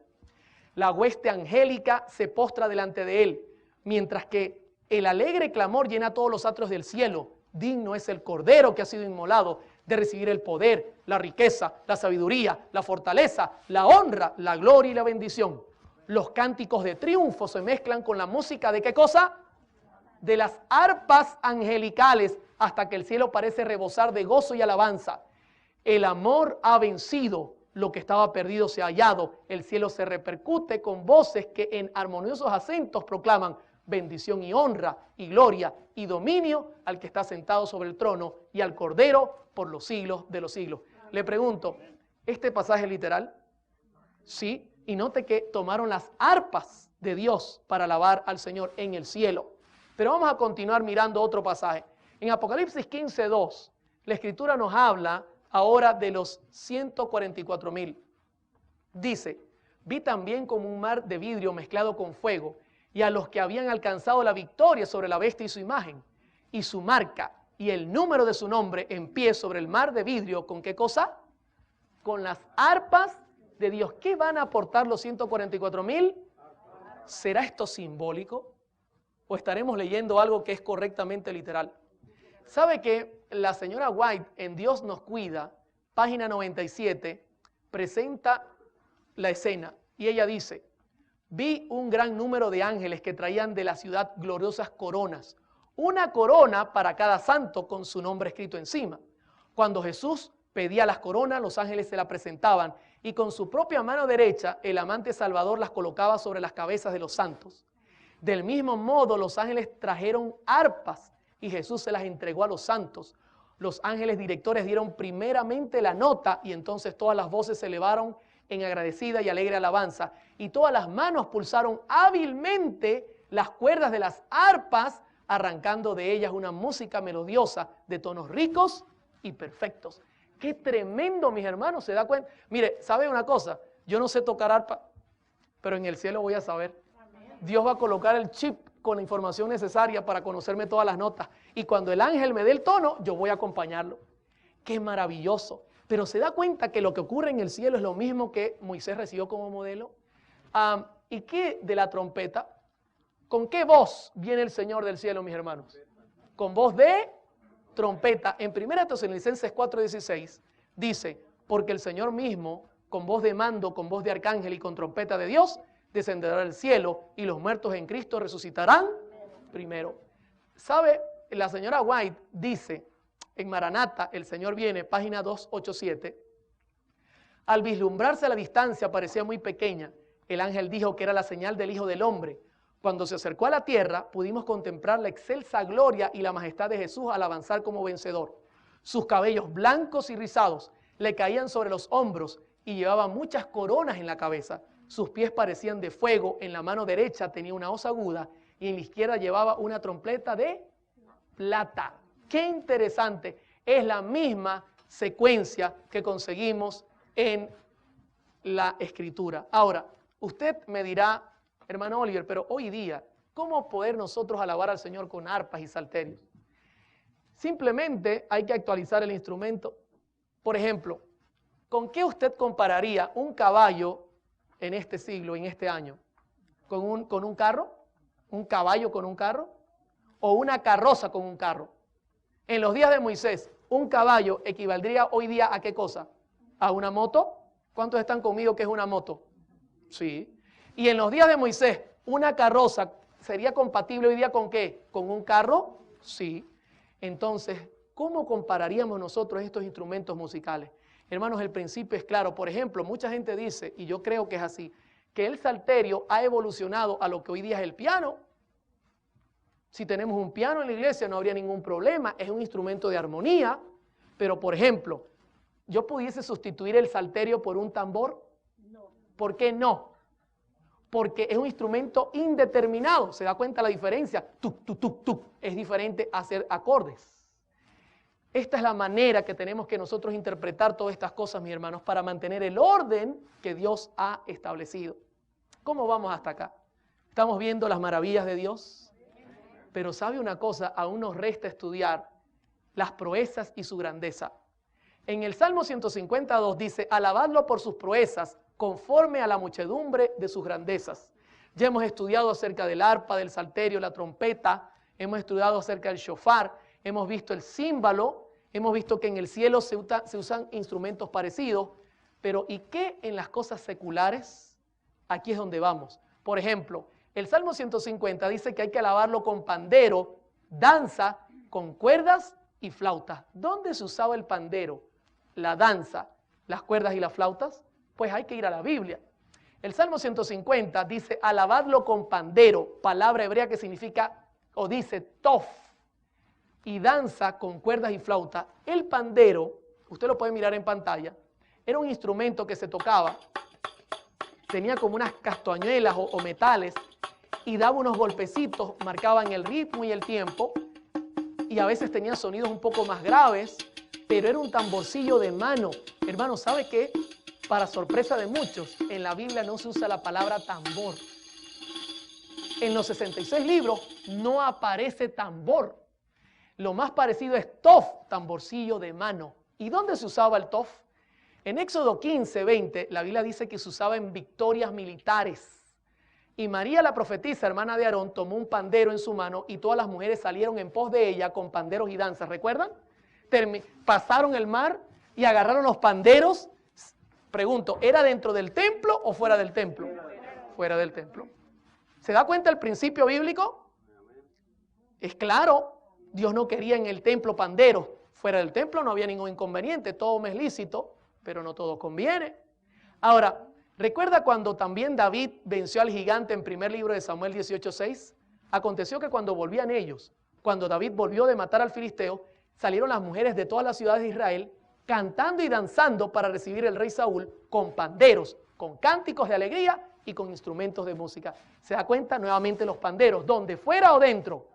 La hueste angélica se postra delante de él, mientras que el alegre clamor llena todos los atrios del cielo. Digno es el Cordero que ha sido inmolado de recibir el poder, la riqueza, la sabiduría, la fortaleza, la honra, la gloria y la bendición. Los cánticos de triunfo se mezclan con la música ¿de qué cosa? De las arpas angelicales, hasta que el cielo parece rebosar de gozo y alabanza. El amor ha vencido, lo que estaba perdido se ha hallado. El cielo se repercute con voces que en armoniosos acentos proclaman bendición y honra y gloria y dominio al que está sentado sobre el trono y al Cordero por los siglos de los siglos. Le pregunto, ¿este pasaje es literal? Sí, y note que tomaron las arpas de Dios para alabar al Señor en el cielo. Pero vamos a continuar mirando otro pasaje. En Apocalipsis 15:2, la Escritura nos habla ahora de los 144,000. Dice, vi también como un mar de vidrio mezclado con fuego, y a los que habían alcanzado la victoria sobre la bestia y su imagen, y su marca, y el número de su nombre en pie sobre el mar de vidrio, ¿con qué cosa? Con las arpas de Dios. ¿Qué van a aportar los 144,000? ¿Será esto simbólico? ¿O estaremos leyendo algo que es correctamente literal? ¿Sabe que la señora White en Dios nos cuida, página 97, presenta la escena y ella dice, vi un gran número de ángeles que traían de la ciudad gloriosas coronas, una corona para cada santo con su nombre escrito encima. Cuando Jesús pedía las coronas, los ángeles se la presentaban y con su propia mano derecha el amante Salvador las colocaba sobre las cabezas de los santos. Del mismo modo los ángeles trajeron arpas y Jesús se las entregó a los santos. Los ángeles directores dieron primeramente la nota y entonces todas las voces se elevaron en agradecida y alegre alabanza y todas las manos pulsaron hábilmente las cuerdas de las arpas, arrancando de ellas una música melodiosa de tonos ricos y perfectos. ¡Qué tremendo, mis hermanos! ¿Se da cuenta? Mire, ¿sabe una cosa? Yo no sé tocar arpa, pero en el cielo voy a saber. Dios va a colocar el chip con la información necesaria para conocerme todas las notas. Y cuando el ángel me dé el tono, yo voy a acompañarlo. ¡Qué maravilloso! Pero ¿se da cuenta que lo que ocurre en el cielo es lo mismo que Moisés recibió como modelo? ¿Y qué de la trompeta? ¿Con qué voz viene el Señor del cielo, mis hermanos? Con voz de trompeta. En 1 Tesalonicenses 4:16 dice, porque el Señor mismo, con voz de mando, con voz de arcángel y con trompeta de Dios, descenderá del cielo y los muertos en Cristo resucitarán primero. ¿Sabe? La señora White dice, en Maranata, el Señor viene, página 287, al vislumbrarse a la distancia parecía muy pequeña. El ángel dijo que era la señal del Hijo del Hombre. Cuando se acercó a la tierra, pudimos contemplar la excelsa gloria y la majestad de Jesús al avanzar como vencedor. Sus cabellos blancos y rizados le caían sobre los hombros y llevaba muchas coronas en la cabeza. Sus pies parecían de fuego, en la mano derecha tenía una hoz aguda y en la izquierda llevaba una trompeta de plata. ¡Qué interesante! Es la misma secuencia que conseguimos en la Escritura. Ahora, usted me dirá, hermano Oliver, pero hoy día, ¿cómo poder nosotros alabar al Señor con arpas y salterios? Simplemente hay que actualizar el instrumento. Por ejemplo, ¿con qué usted compararía un caballo en este siglo, en este año? ¿Con un carro? ¿Un caballo con un carro? ¿O una carroza con un carro? En los días de Moisés, un caballo equivaldría hoy día ¿a qué cosa? ¿A una moto? ¿Cuántos están conmigo que es una moto? Sí. Y en los días de Moisés, una carroza sería compatible hoy día ¿con qué? ¿Con un carro? Sí. Entonces, ¿cómo compararíamos nosotros estos instrumentos musicales? Hermanos, el principio es claro. Por ejemplo, mucha gente dice, y yo creo que es así, que el salterio ha evolucionado a lo que hoy día es el piano. Si tenemos un piano en la iglesia no habría ningún problema, es un instrumento de armonía, pero por ejemplo, ¿yo pudiese sustituir el salterio por un tambor? No. ¿Por qué no? Porque es un instrumento indeterminado, ¿se da cuenta la diferencia? Tuc, tuc, tuc, tuc, es diferente a hacer acordes. Esta es la manera que tenemos que nosotros interpretar todas estas cosas, mis hermanos, para mantener el orden que Dios ha establecido. ¿Cómo vamos hasta acá? ¿Estamos viendo las maravillas de Dios? Pero ¿sabe una cosa? Aún nos resta estudiar las proezas y su grandeza. En el Salmo 152 dice, alabadlo por sus proezas, conforme a la muchedumbre de sus grandezas. Ya hemos estudiado acerca del arpa, del salterio, la trompeta, hemos estudiado acerca del shofar, hemos visto el címbalo, hemos visto que en el cielo se usan instrumentos parecidos, pero ¿y qué en las cosas seculares? Aquí es donde vamos. Por ejemplo, el Salmo 150 dice que hay que alabarlo con pandero, danza, con cuerdas y flautas. ¿Dónde se usaba el pandero, la danza, las cuerdas y las flautas? Pues hay que ir a la Biblia. El Salmo 150 dice alabadlo con pandero, palabra hebrea que significa o dice tof, y danza con cuerdas y flautas. El pandero, usted lo puede mirar en pantalla, era un instrumento que se tocaba, tenía como unas castañuelas o metales y daba unos golpecitos, marcaban el ritmo y el tiempo y a veces tenía sonidos un poco más graves, pero era un tamborcillo de mano. Hermano, ¿sabe qué? Para sorpresa de muchos, en la Biblia no se usa la palabra tambor. En los 66 libros no aparece tambor. Lo más parecido es tof, tamborcillo de mano. ¿Y dónde se usaba el tof? En Éxodo 15, 20, la Biblia dice que se usaba en victorias militares. Y María la profetisa, hermana de Aarón, tomó un pandero en su mano y todas las mujeres salieron en pos de ella con panderos y danzas. ¿Recuerdan? Pasaron el mar y agarraron los panderos. Pregunto, ¿era dentro del templo o fuera del templo? Fuera del templo. ¿Se da cuenta el principio bíblico? Es claro, Dios no quería en el templo panderos. Fuera del templo no había ningún inconveniente, todo me es lícito, pero no todo conviene. Ahora, ¿recuerda cuando también David venció al gigante en primer libro de Samuel 18:6? Aconteció que cuando volvían ellos, cuando David volvió de matar al filisteo, salieron las mujeres de todas las ciudades de Israel cantando y danzando para recibir al rey Saúl con panderos, con cánticos de alegría y con instrumentos de música. ¿Se da cuenta? Nuevamente los panderos, ¿dónde? ¿Fuera o dentro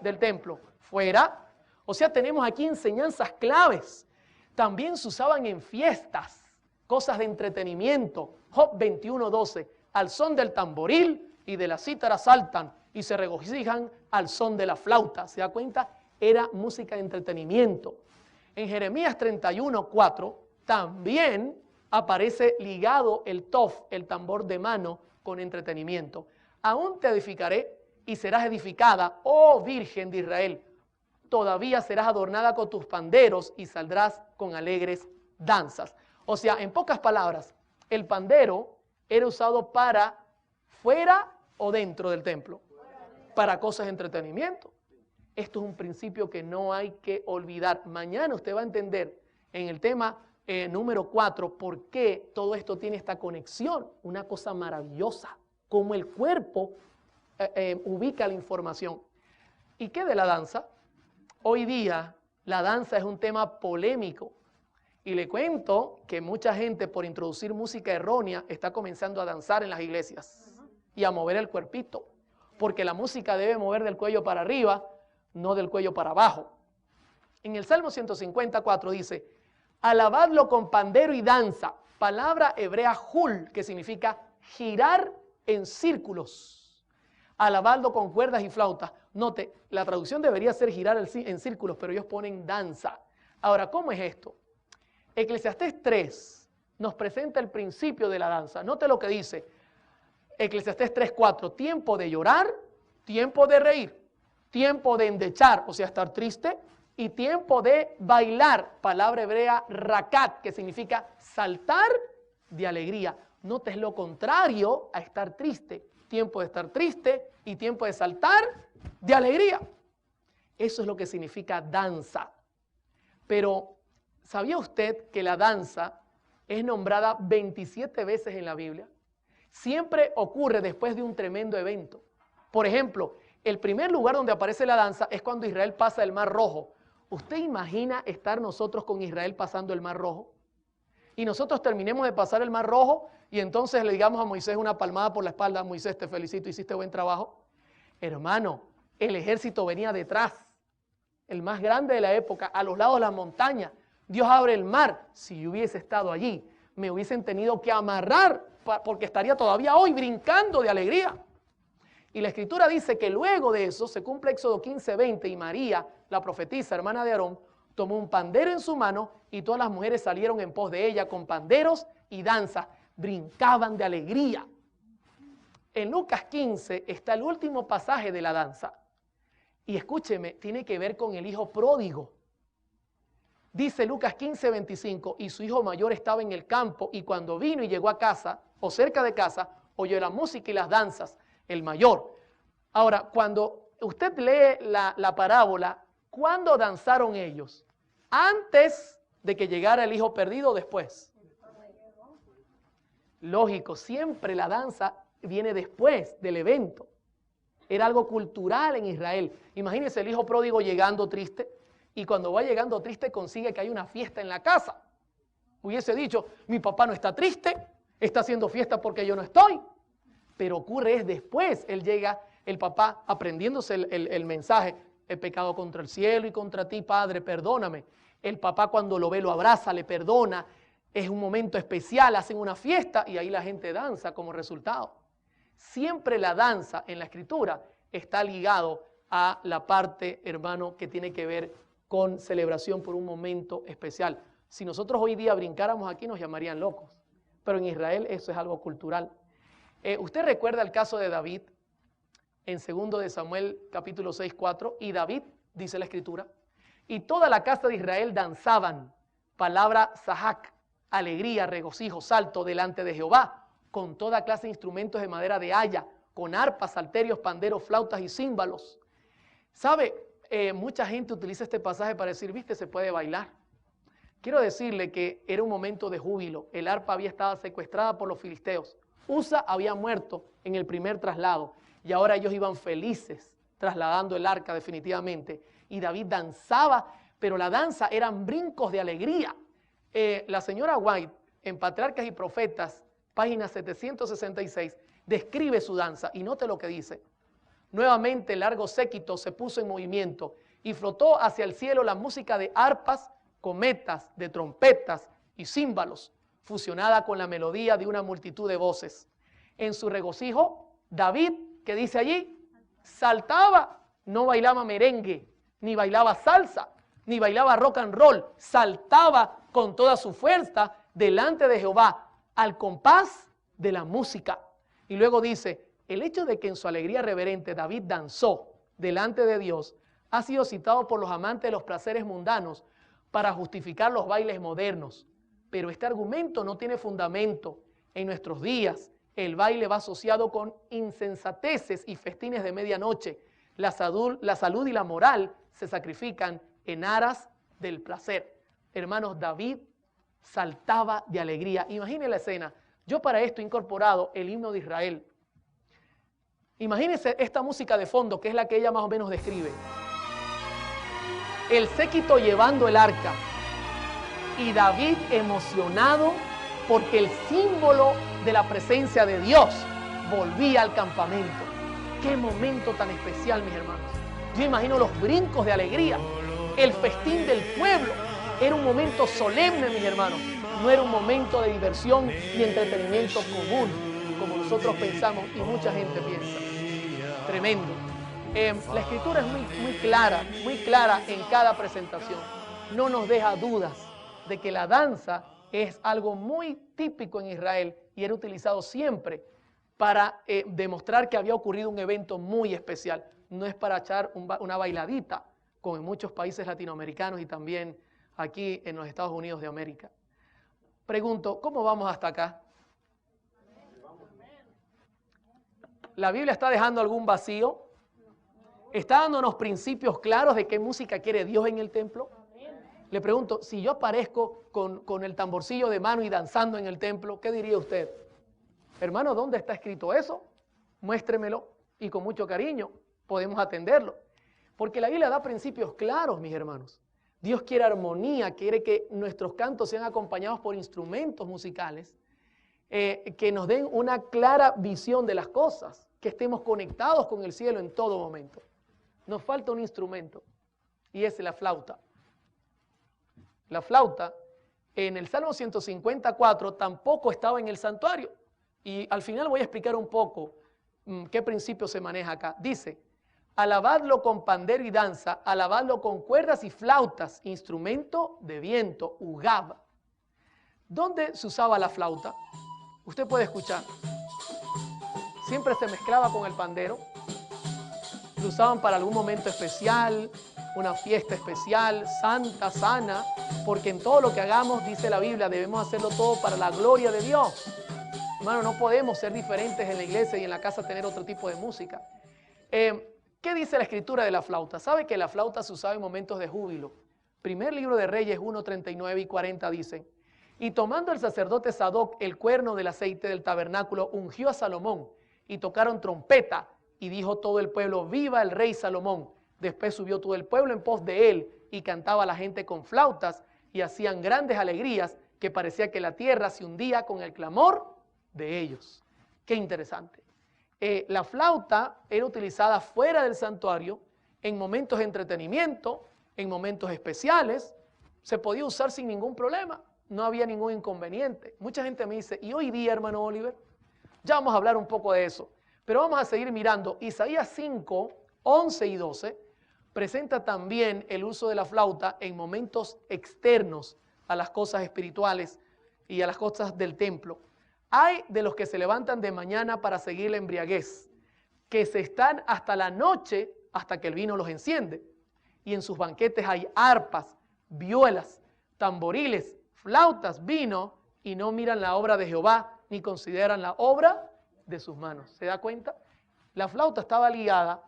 del templo? Fuera. O sea, tenemos aquí enseñanzas claves. También se usaban en fiestas, cosas de entretenimiento. Job 21:12, al son del tamboril y de la cítara saltan y se regocijan al son de la flauta. ¿Se da cuenta? Era música de entretenimiento. En Jeremías 31:4 también aparece ligado el tof, el tambor de mano, con entretenimiento. Aún te edificaré y serás edificada, oh Virgen de Israel. Todavía serás adornada con tus panderos y saldrás con alegres danzas. O sea, en pocas palabras, el pandero era usado para fuera o dentro del templo, para cosas de entretenimiento. Esto es un principio que no hay que olvidar. Mañana usted va a entender en el tema número 4 por qué todo esto tiene esta conexión. Una cosa maravillosa, cómo el cuerpo ubica la información. ¿Y qué de la danza? Hoy día la danza es un tema polémico. Y le cuento que mucha gente por introducir música errónea está comenzando a danzar en las iglesias y a mover el cuerpito. Porque la música debe mover del cuello para arriba, no del cuello para abajo. En el Salmo 154 dice, alabadlo con pandero y danza, palabra hebrea hul, que significa girar en círculos. Alabadlo con cuerdas y flautas. Note, la traducción debería ser girar en círculos, pero ellos ponen danza. Ahora, ¿cómo es esto? Eclesiastés 3 nos presenta el principio de la danza. Note lo que dice Eclesiastés 3:4, tiempo de llorar, tiempo de reír, tiempo de endechar, o sea, estar triste, y tiempo de bailar, palabra hebrea rakat, que significa saltar de alegría. Note, es lo contrario a estar triste, tiempo de estar triste y tiempo de saltar de alegría. Eso es lo que significa danza. Pero ¿Sabía usted que la danza es nombrada 27 veces en la Biblia? Siempre ocurre después de un tremendo evento. Por ejemplo, el primer lugar donde aparece la danza es cuando Israel pasa el Mar Rojo. ¿Usted imagina estar nosotros con Israel pasando el Mar Rojo? Y nosotros terminemos de pasar el Mar Rojo y entonces le digamos a Moisés una palmada por la espalda: Moisés, te felicito, hiciste buen trabajo. Hermano, el ejército venía detrás, el más grande de la época, a los lados de la montaña. Dios abre el mar. Si yo hubiese estado allí, me hubiesen tenido que amarrar porque estaría todavía hoy brincando de alegría. Y la Escritura dice que luego de eso se cumple Éxodo 15:20 y María, la profetisa, hermana de Aarón, tomó un pandero en su mano y todas las mujeres salieron en pos de ella con panderos y danzas. Brincaban de alegría. En Lucas 15 está el último pasaje de la danza. Y escúcheme, tiene que ver con el hijo pródigo. Dice Lucas 15:25, y su hijo mayor estaba en el campo, y cuando vino y llegó a casa, o cerca de casa, oyó la música y las danzas, el mayor. Ahora, cuando usted lee la parábola, ¿cuándo danzaron ellos? ¿Antes de que llegara el hijo perdido o después? Lógico, siempre la danza viene después del evento. Era algo cultural en Israel. Imagínense el hijo pródigo llegando triste, y cuando va llegando triste consigue que hay una fiesta en la casa. Hubiese dicho: mi papá no está triste, está haciendo fiesta porque yo no estoy. Pero ocurre es después. Él llega, el papá aprendiéndose el mensaje: he pecado contra el cielo y contra ti, Padre, perdóname. El papá cuando lo ve lo abraza, le perdona. Es un momento especial, hacen una fiesta y ahí la gente danza como resultado. Siempre la danza en la Escritura está ligado a la parte, hermano, que tiene que ver con celebración por un momento especial. Si nosotros hoy día brincáramos aquí nos llamarían locos, pero en Israel eso es algo cultural. ¿Usted recuerda el caso de David en 2 de Samuel capítulo 6:4? Y David, dice la Escritura, y toda la casa de Israel danzaban, palabra sahac, alegría, regocijo, salto delante de Jehová, con toda clase de instrumentos de madera de haya, con arpas, salterios, panderos, flautas y címbalos. ¿Sabe? Mucha gente utiliza este pasaje para decir: viste, se puede bailar. Quiero decirle que era un momento de júbilo. El arpa había estado secuestrada por los filisteos. Usa había muerto en el primer traslado y ahora ellos iban felices trasladando el arca definitivamente. Y David danzaba, pero la danza eran brincos de alegría. La señora White, en Patriarcas y Profetas, página 766, describe su danza y note lo que dice. Nuevamente el largo séquito se puso en movimiento y flotó hacia el cielo la música de arpas, cometas, de trompetas y címbalos, fusionada con la melodía de una multitud de voces. En su regocijo, David, ¿qué dice allí? Saltaba, no bailaba merengue, ni bailaba salsa, ni bailaba rock and roll, saltaba con toda su fuerza delante de Jehová, al compás de la música. Y luego dice: el hecho de que en su alegría reverente David danzó delante de Dios ha sido citado por los amantes de los placeres mundanos para justificar los bailes modernos. Pero este argumento no tiene fundamento. En nuestros días, el baile va asociado con insensateces y festines de medianoche. La salud y la moral se sacrifican en aras del placer. Hermanos, David saltaba de alegría. Imagine la escena. Yo para esto he incorporado el himno de Israel. Imagínense esta música de fondo, que es la que ella más o menos describe. El séquito llevando el arca y David emocionado porque el símbolo de la presencia de Dios volvía al campamento. Qué momento tan especial, mis hermanos. Yo imagino los brincos de alegría, el festín del pueblo. Era un momento solemne, mis hermanos. No era un momento de diversión y entretenimiento común, como nosotros pensamos y mucha gente piensa. Tremendo. La Escritura es muy clara en cada presentación. No nos deja dudas de que la danza es algo muy típico en Israel y era utilizado siempre para demostrar que había ocurrido un evento muy especial. No es para echar una bailadita, como en muchos países latinoamericanos y también aquí en los Estados Unidos de América. Pregunto, ¿cómo vamos hasta acá? ¿La Biblia está dejando algún vacío? ¿Está dándonos principios claros de qué música quiere Dios en el templo? Le pregunto, si yo aparezco con el tamborcillo de mano y danzando en el templo, ¿qué diría usted? Hermano, ¿dónde está escrito eso? Muéstremelo y con mucho cariño podemos atenderlo. Porque la Biblia da principios claros, mis hermanos. Dios quiere armonía, quiere que nuestros cantos sean acompañados por instrumentos musicales que nos den una clara visión de las cosas, que estemos conectados con el cielo en todo momento. Nos falta un instrumento y es la flauta. La flauta en el Salmo 154 tampoco estaba en el santuario. Y al final voy a explicar un poco qué principio se maneja acá. Dice, alabadlo con pandero y danza, alabadlo con cuerdas y flautas, instrumento de viento, ugab. ¿Dónde se usaba la flauta? Usted puede escuchar. Siempre se mezclaba con el pandero. Lo usaban para algún momento especial, una fiesta especial, santa, sana, porque en todo lo que hagamos, dice la Biblia, debemos hacerlo todo para la gloria de Dios. Hermano, no podemos ser diferentes en la iglesia y en la casa tener otro tipo de música. ¿Qué dice la escritura de la flauta? ¿Sabe que la flauta se usaba en momentos de júbilo? Primer libro de Reyes 1, 39 y 40 dicen, y tomando el sacerdote Sadoc el cuerno del aceite del tabernáculo, ungió a Salomón, y tocaron trompeta, y dijo todo el pueblo, viva el rey Salomón. Después subió todo el pueblo en pos de él, y cantaba la gente con flautas, y hacían grandes alegrías, que parecía que la tierra se hundía con el clamor de ellos. Qué interesante. La flauta era utilizada fuera del santuario, en momentos de entretenimiento, en momentos especiales, se podía usar sin ningún problema, no había ningún inconveniente. Mucha gente me dice, ¿y hoy día, hermano Oliver? Ya vamos a hablar un poco de eso, pero vamos a seguir mirando. Isaías 5, 11 y 12 presenta también el uso de la flauta en momentos externos a las cosas espirituales y a las cosas del templo. Hay de los que se levantan de mañana para seguir la embriaguez, que se están hasta la noche hasta que el vino los enciende. Y en sus banquetes hay arpas, vihuelas, tamboriles, flautas, vino, y no miran la obra de Jehová, ni consideran la obra de sus manos. ¿Se da cuenta? La flauta estaba ligada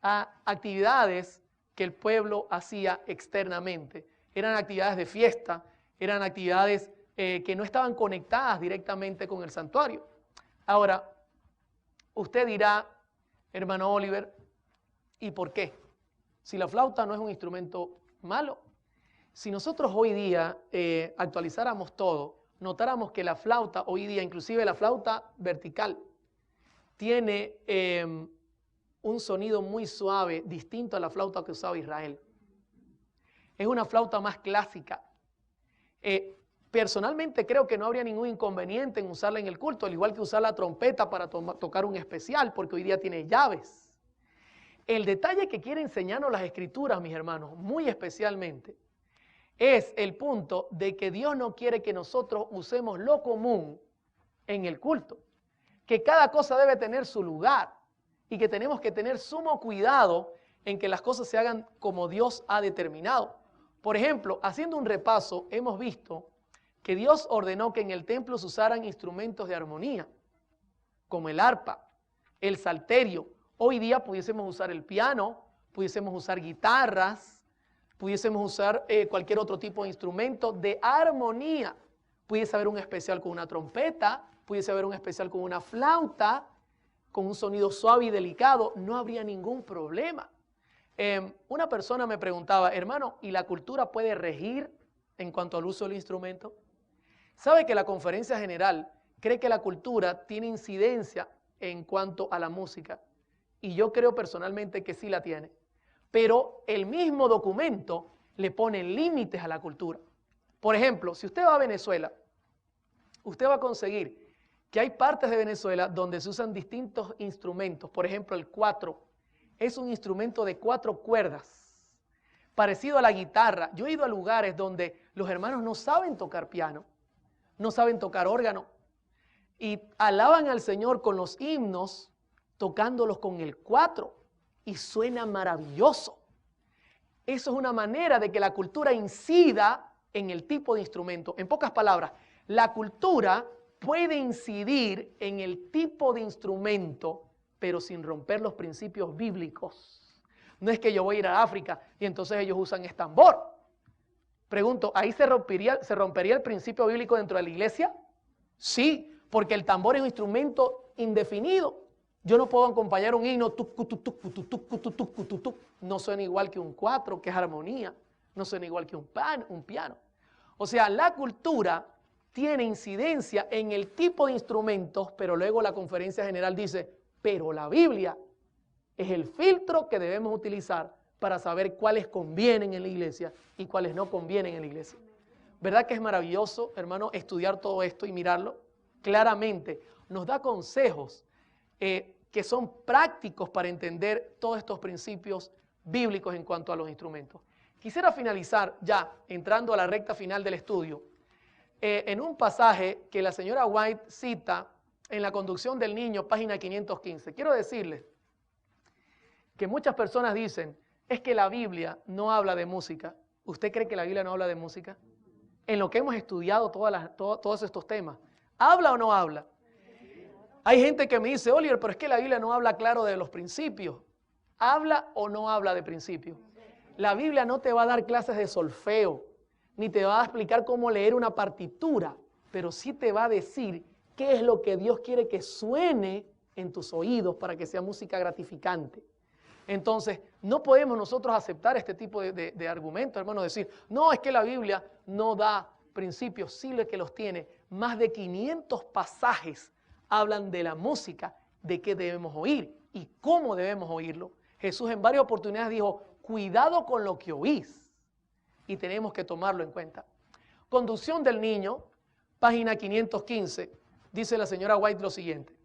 a actividades que el pueblo hacía externamente. Eran actividades de fiesta, eran actividades que no estaban conectadas directamente con el santuario. Ahora, usted dirá, hermano Oliver, ¿y por qué? Si la flauta no es un instrumento malo. Si nosotros hoy día actualizáramos todo, notáramos que la flauta hoy día, inclusive la flauta vertical, tiene un sonido muy suave, distinto a la flauta que usaba Israel. Es una flauta más clásica. Personalmente creo que no habría ningún inconveniente en usarla en el culto, al igual que usar la trompeta para tocar un especial, porque hoy día tiene llaves. El detalle que quiere enseñarnos las Escrituras, mis hermanos, muy especialmente, es el punto de que Dios no quiere que nosotros usemos lo común en el culto, que cada cosa debe tener su lugar y que tenemos que tener sumo cuidado en que las cosas se hagan como Dios ha determinado. Por ejemplo, haciendo un repaso, hemos visto que Dios ordenó que en el templo se usaran instrumentos de armonía, como el arpa, el salterio. Hoy día pudiésemos usar el piano, pudiésemos usar guitarras, pudiésemos usar cualquier otro tipo de instrumento de armonía. Pudiese haber un especial con una trompeta, pudiese haber un especial con una flauta, con un sonido suave y delicado, no habría ningún problema. Una persona me preguntaba, hermano, ¿y la cultura puede regir en cuanto al uso del instrumento? ¿Sabe que la Conferencia General cree que la cultura tiene incidencia en cuanto a la música? Y yo creo personalmente que sí la tiene. Pero el mismo documento le pone límites a la cultura. Por ejemplo, si usted va a Venezuela, usted va a conseguir que hay partes de Venezuela donde se usan distintos instrumentos. Por ejemplo, el cuatro es un instrumento de 4 cuerdas, parecido a la guitarra. Yo he ido a lugares donde los hermanos no saben tocar piano, no saben tocar órgano, y alaban al Señor con los himnos, tocándolos con el 4, y suena maravilloso. Eso es una manera de que la cultura incida en el tipo de instrumento. En pocas palabras, la cultura puede incidir en el tipo de instrumento, pero sin romper los principios bíblicos. No es que yo voy a ir a África y entonces ellos usan tambor. Pregunto, ¿ahí se rompería el principio bíblico dentro de la iglesia? Sí, porque el tambor es un instrumento indefinido. Yo no puedo acompañar un himno, no suena igual que un cuatro, que es armonía, no suena igual que un piano. O sea, la cultura tiene incidencia en el tipo de instrumentos, pero luego la conferencia general dice, pero la Biblia es el filtro que debemos utilizar para saber cuáles convienen en la iglesia y cuáles no convienen en la iglesia. ¿Verdad que es maravilloso, hermano, estudiar todo esto y mirarlo? Claramente nos da consejos que son prácticos para entender todos estos principios bíblicos en cuanto a los instrumentos. Quisiera finalizar ya, entrando a la recta final del estudio, en un pasaje que la señora White cita en La conducción del niño, página 515. Quiero decirles que muchas personas dicen, es que la Biblia no habla de música. ¿Usted cree que la Biblia no habla de música? En lo que hemos estudiado todos estos temas, ¿habla o no habla? Hay gente que me dice, Oliver, pero es que la Biblia no habla claro de los principios. ¿Habla o no habla de principios? La Biblia no te va a dar clases de solfeo, ni te va a explicar cómo leer una partitura, pero sí te va a decir qué es lo que Dios quiere que suene en tus oídos para que sea música gratificante. Entonces, no podemos nosotros aceptar este tipo de argumentos, hermano, decir, no, es que la Biblia no da principios, sí que los tiene. Más de 500 pasajes hablan de la música, de qué debemos oír y cómo debemos oírlo. Jesús en varias oportunidades dijo, cuidado con lo que oís, y tenemos que tomarlo en cuenta. Conducción del niño, página 515, dice la señora White lo siguiente.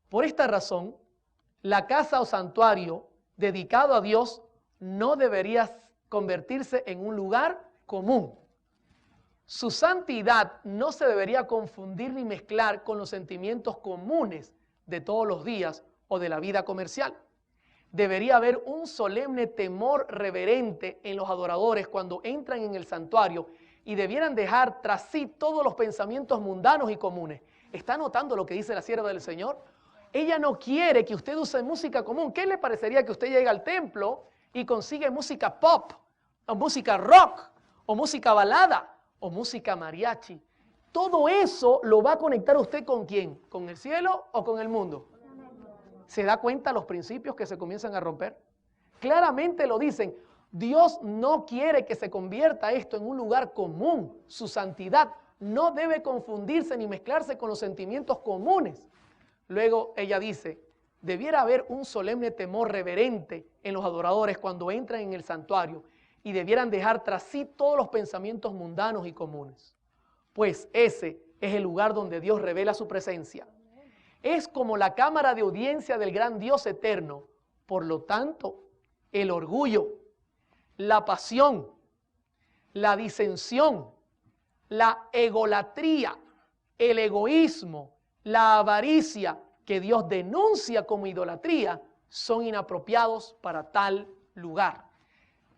Por esta razón, la casa o santuario dedicado a Dios no debería convertirse en un lugar común. Su santidad no se debería confundir ni mezclar con los sentimientos comunes de todos los días o de la vida comercial. Debería haber un solemne temor reverente en los adoradores cuando entran en el santuario y debieran dejar tras sí todos los pensamientos mundanos y comunes. ¿Está notando lo que dice la sierva del Señor? Ella no quiere que usted use música común. ¿Qué le parecería que usted llegue al templo y consigue música pop, o música rock, o música balada, o música mariachi? Todo eso lo va a conectar usted ¿con quién? ¿Con el cielo o con el mundo? ¿Se da cuenta los principios que se comienzan a romper? Claramente lo dicen. Dios no quiere que se convierta esto en un lugar común. Su santidad no debe confundirse ni mezclarse con los sentimientos comunes. Luego ella dice, debiera haber un solemne temor reverente en los adoradores cuando entran en el santuario y debieran dejar tras sí todos los pensamientos mundanos y comunes. Pues ese es el lugar donde Dios revela su presencia. Es como la cámara de audiencia del gran Dios eterno. Por lo tanto, el orgullo, la pasión, la disensión, la egolatría, el egoísmo, la avaricia que Dios denuncia como idolatría son inapropiados para tal lugar.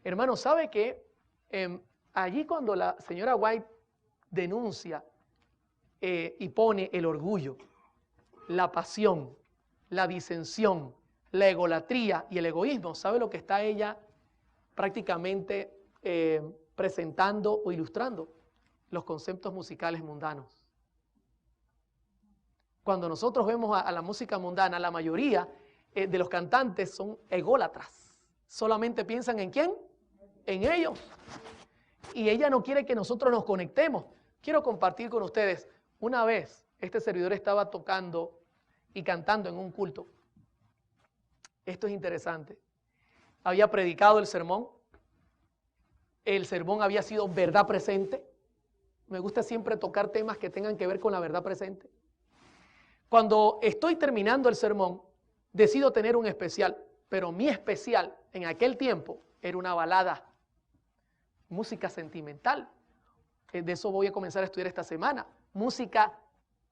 Hermano, ¿sabe qué? Allí cuando la señora White denuncia y pone el orgullo, la pasión, la disensión, la egolatría y el egoísmo, ¿sabe lo que está ella prácticamente presentando o ilustrando? Los conceptos musicales mundanos. Cuando nosotros vemos a la música mundana, la mayoría de los cantantes son ególatras. Solamente piensan ¿en quién? En ellos. Y ella no quiere que nosotros nos conectemos. Quiero compartir con ustedes, una vez este servidor estaba tocando y cantando en un culto. Esto es interesante. Había predicado el sermón había sido verdad presente. Me gusta siempre tocar temas que tengan que ver con la verdad presente. Cuando estoy terminando el sermón, decido tener un especial, pero mi especial en aquel tiempo era una balada, música sentimental. De eso voy a comenzar a estudiar esta semana. Música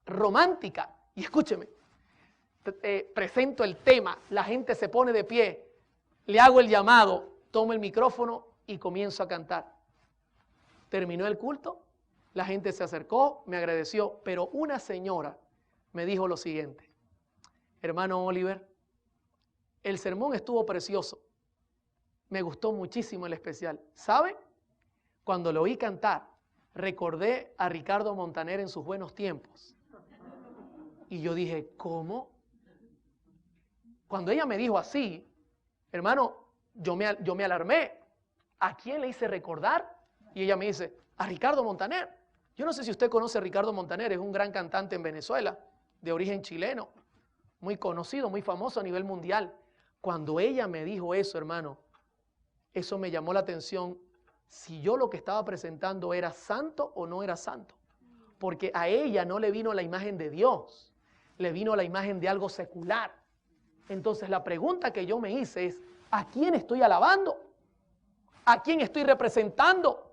romántica. Y escúcheme, presento el tema, la gente se pone de pie, le hago el llamado, tomo el micrófono y comienzo a cantar. Terminó el culto, la gente se acercó, me agradeció, pero una señora me dijo lo siguiente: hermano Oliver, el sermón estuvo precioso, me gustó muchísimo el especial. ¿Sabe? Cuando lo oí cantar, recordé a Ricardo Montaner en sus buenos tiempos. Y yo dije, ¿cómo? Cuando ella me dijo así, hermano, yo me alarmé. ¿A quién le hice recordar? Y ella me dice, a Ricardo Montaner. Yo no sé si usted conoce a Ricardo Montaner, es un gran cantante en Venezuela, de origen chileno, muy conocido, muy famoso a nivel mundial. Cuando ella me dijo eso, hermano, eso me llamó la atención, si yo lo que estaba presentando era santo o no era santo. Porque a ella no le vino la imagen de Dios, le vino la imagen de algo secular. Entonces la pregunta que yo me hice es, ¿a quién estoy alabando? ¿A quién estoy representando?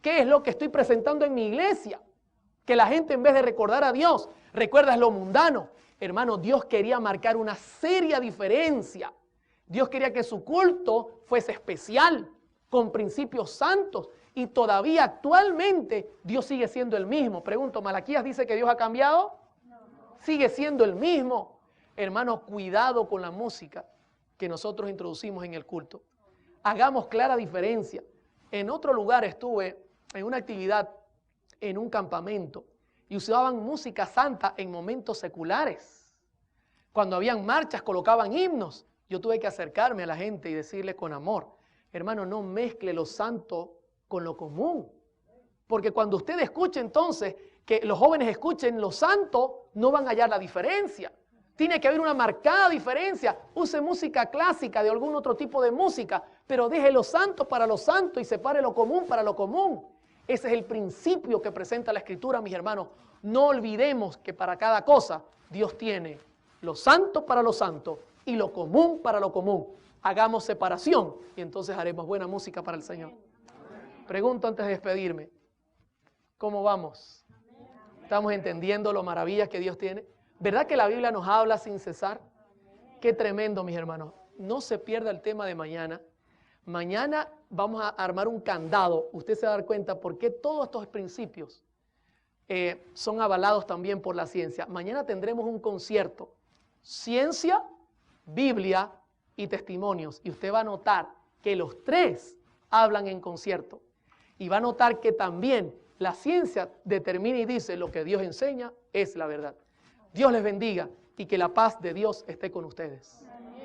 ¿Qué es lo que estoy presentando en mi iglesia? Que la gente, en vez de recordar a Dios, recuerda lo mundano. Hermano, Dios quería marcar una seria diferencia. Dios quería que su culto fuese especial, con principios santos. Y todavía actualmente Dios sigue siendo el mismo. Pregunto, ¿Malaquías dice que Dios ha cambiado? No. Sigue siendo el mismo. Hermano, cuidado con la música que nosotros introducimos en el culto. Hagamos clara diferencia. En otro lugar estuve en una actividad, en un campamento, y usaban música santa en momentos seculares. Cuando habían marchas, colocaban himnos. Yo tuve que acercarme a la gente y decirle con amor, hermano, no mezcle lo santo con lo común. Porque cuando usted escuche entonces, que los jóvenes escuchen lo santo, no van a hallar la diferencia. Tiene que haber una marcada diferencia. Use música clásica de algún otro tipo de música, pero deje lo santo para lo santo y separe lo común para lo común. Ese es el principio que presenta la Escritura, mis hermanos. No olvidemos que para cada cosa Dios tiene lo santo para lo santo y lo común para lo común. Hagamos separación y entonces haremos buena música para el Señor. Pregunto antes de despedirme, ¿cómo vamos? ¿Estamos entendiendo lo maravillas que Dios tiene? ¿Verdad que la Biblia nos habla sin cesar? Qué tremendo, mis hermanos. No se pierda el tema de mañana. Mañana vamos a armar un candado. Usted se va a dar cuenta por qué todos estos principios son avalados también por la ciencia. Mañana tendremos un concierto. Ciencia, Biblia y testimonios. Y usted va a notar que los tres hablan en concierto. Y va a notar que también la ciencia determina y dice lo que Dios enseña es la verdad. Dios les bendiga y que la paz de Dios esté con ustedes. Amén.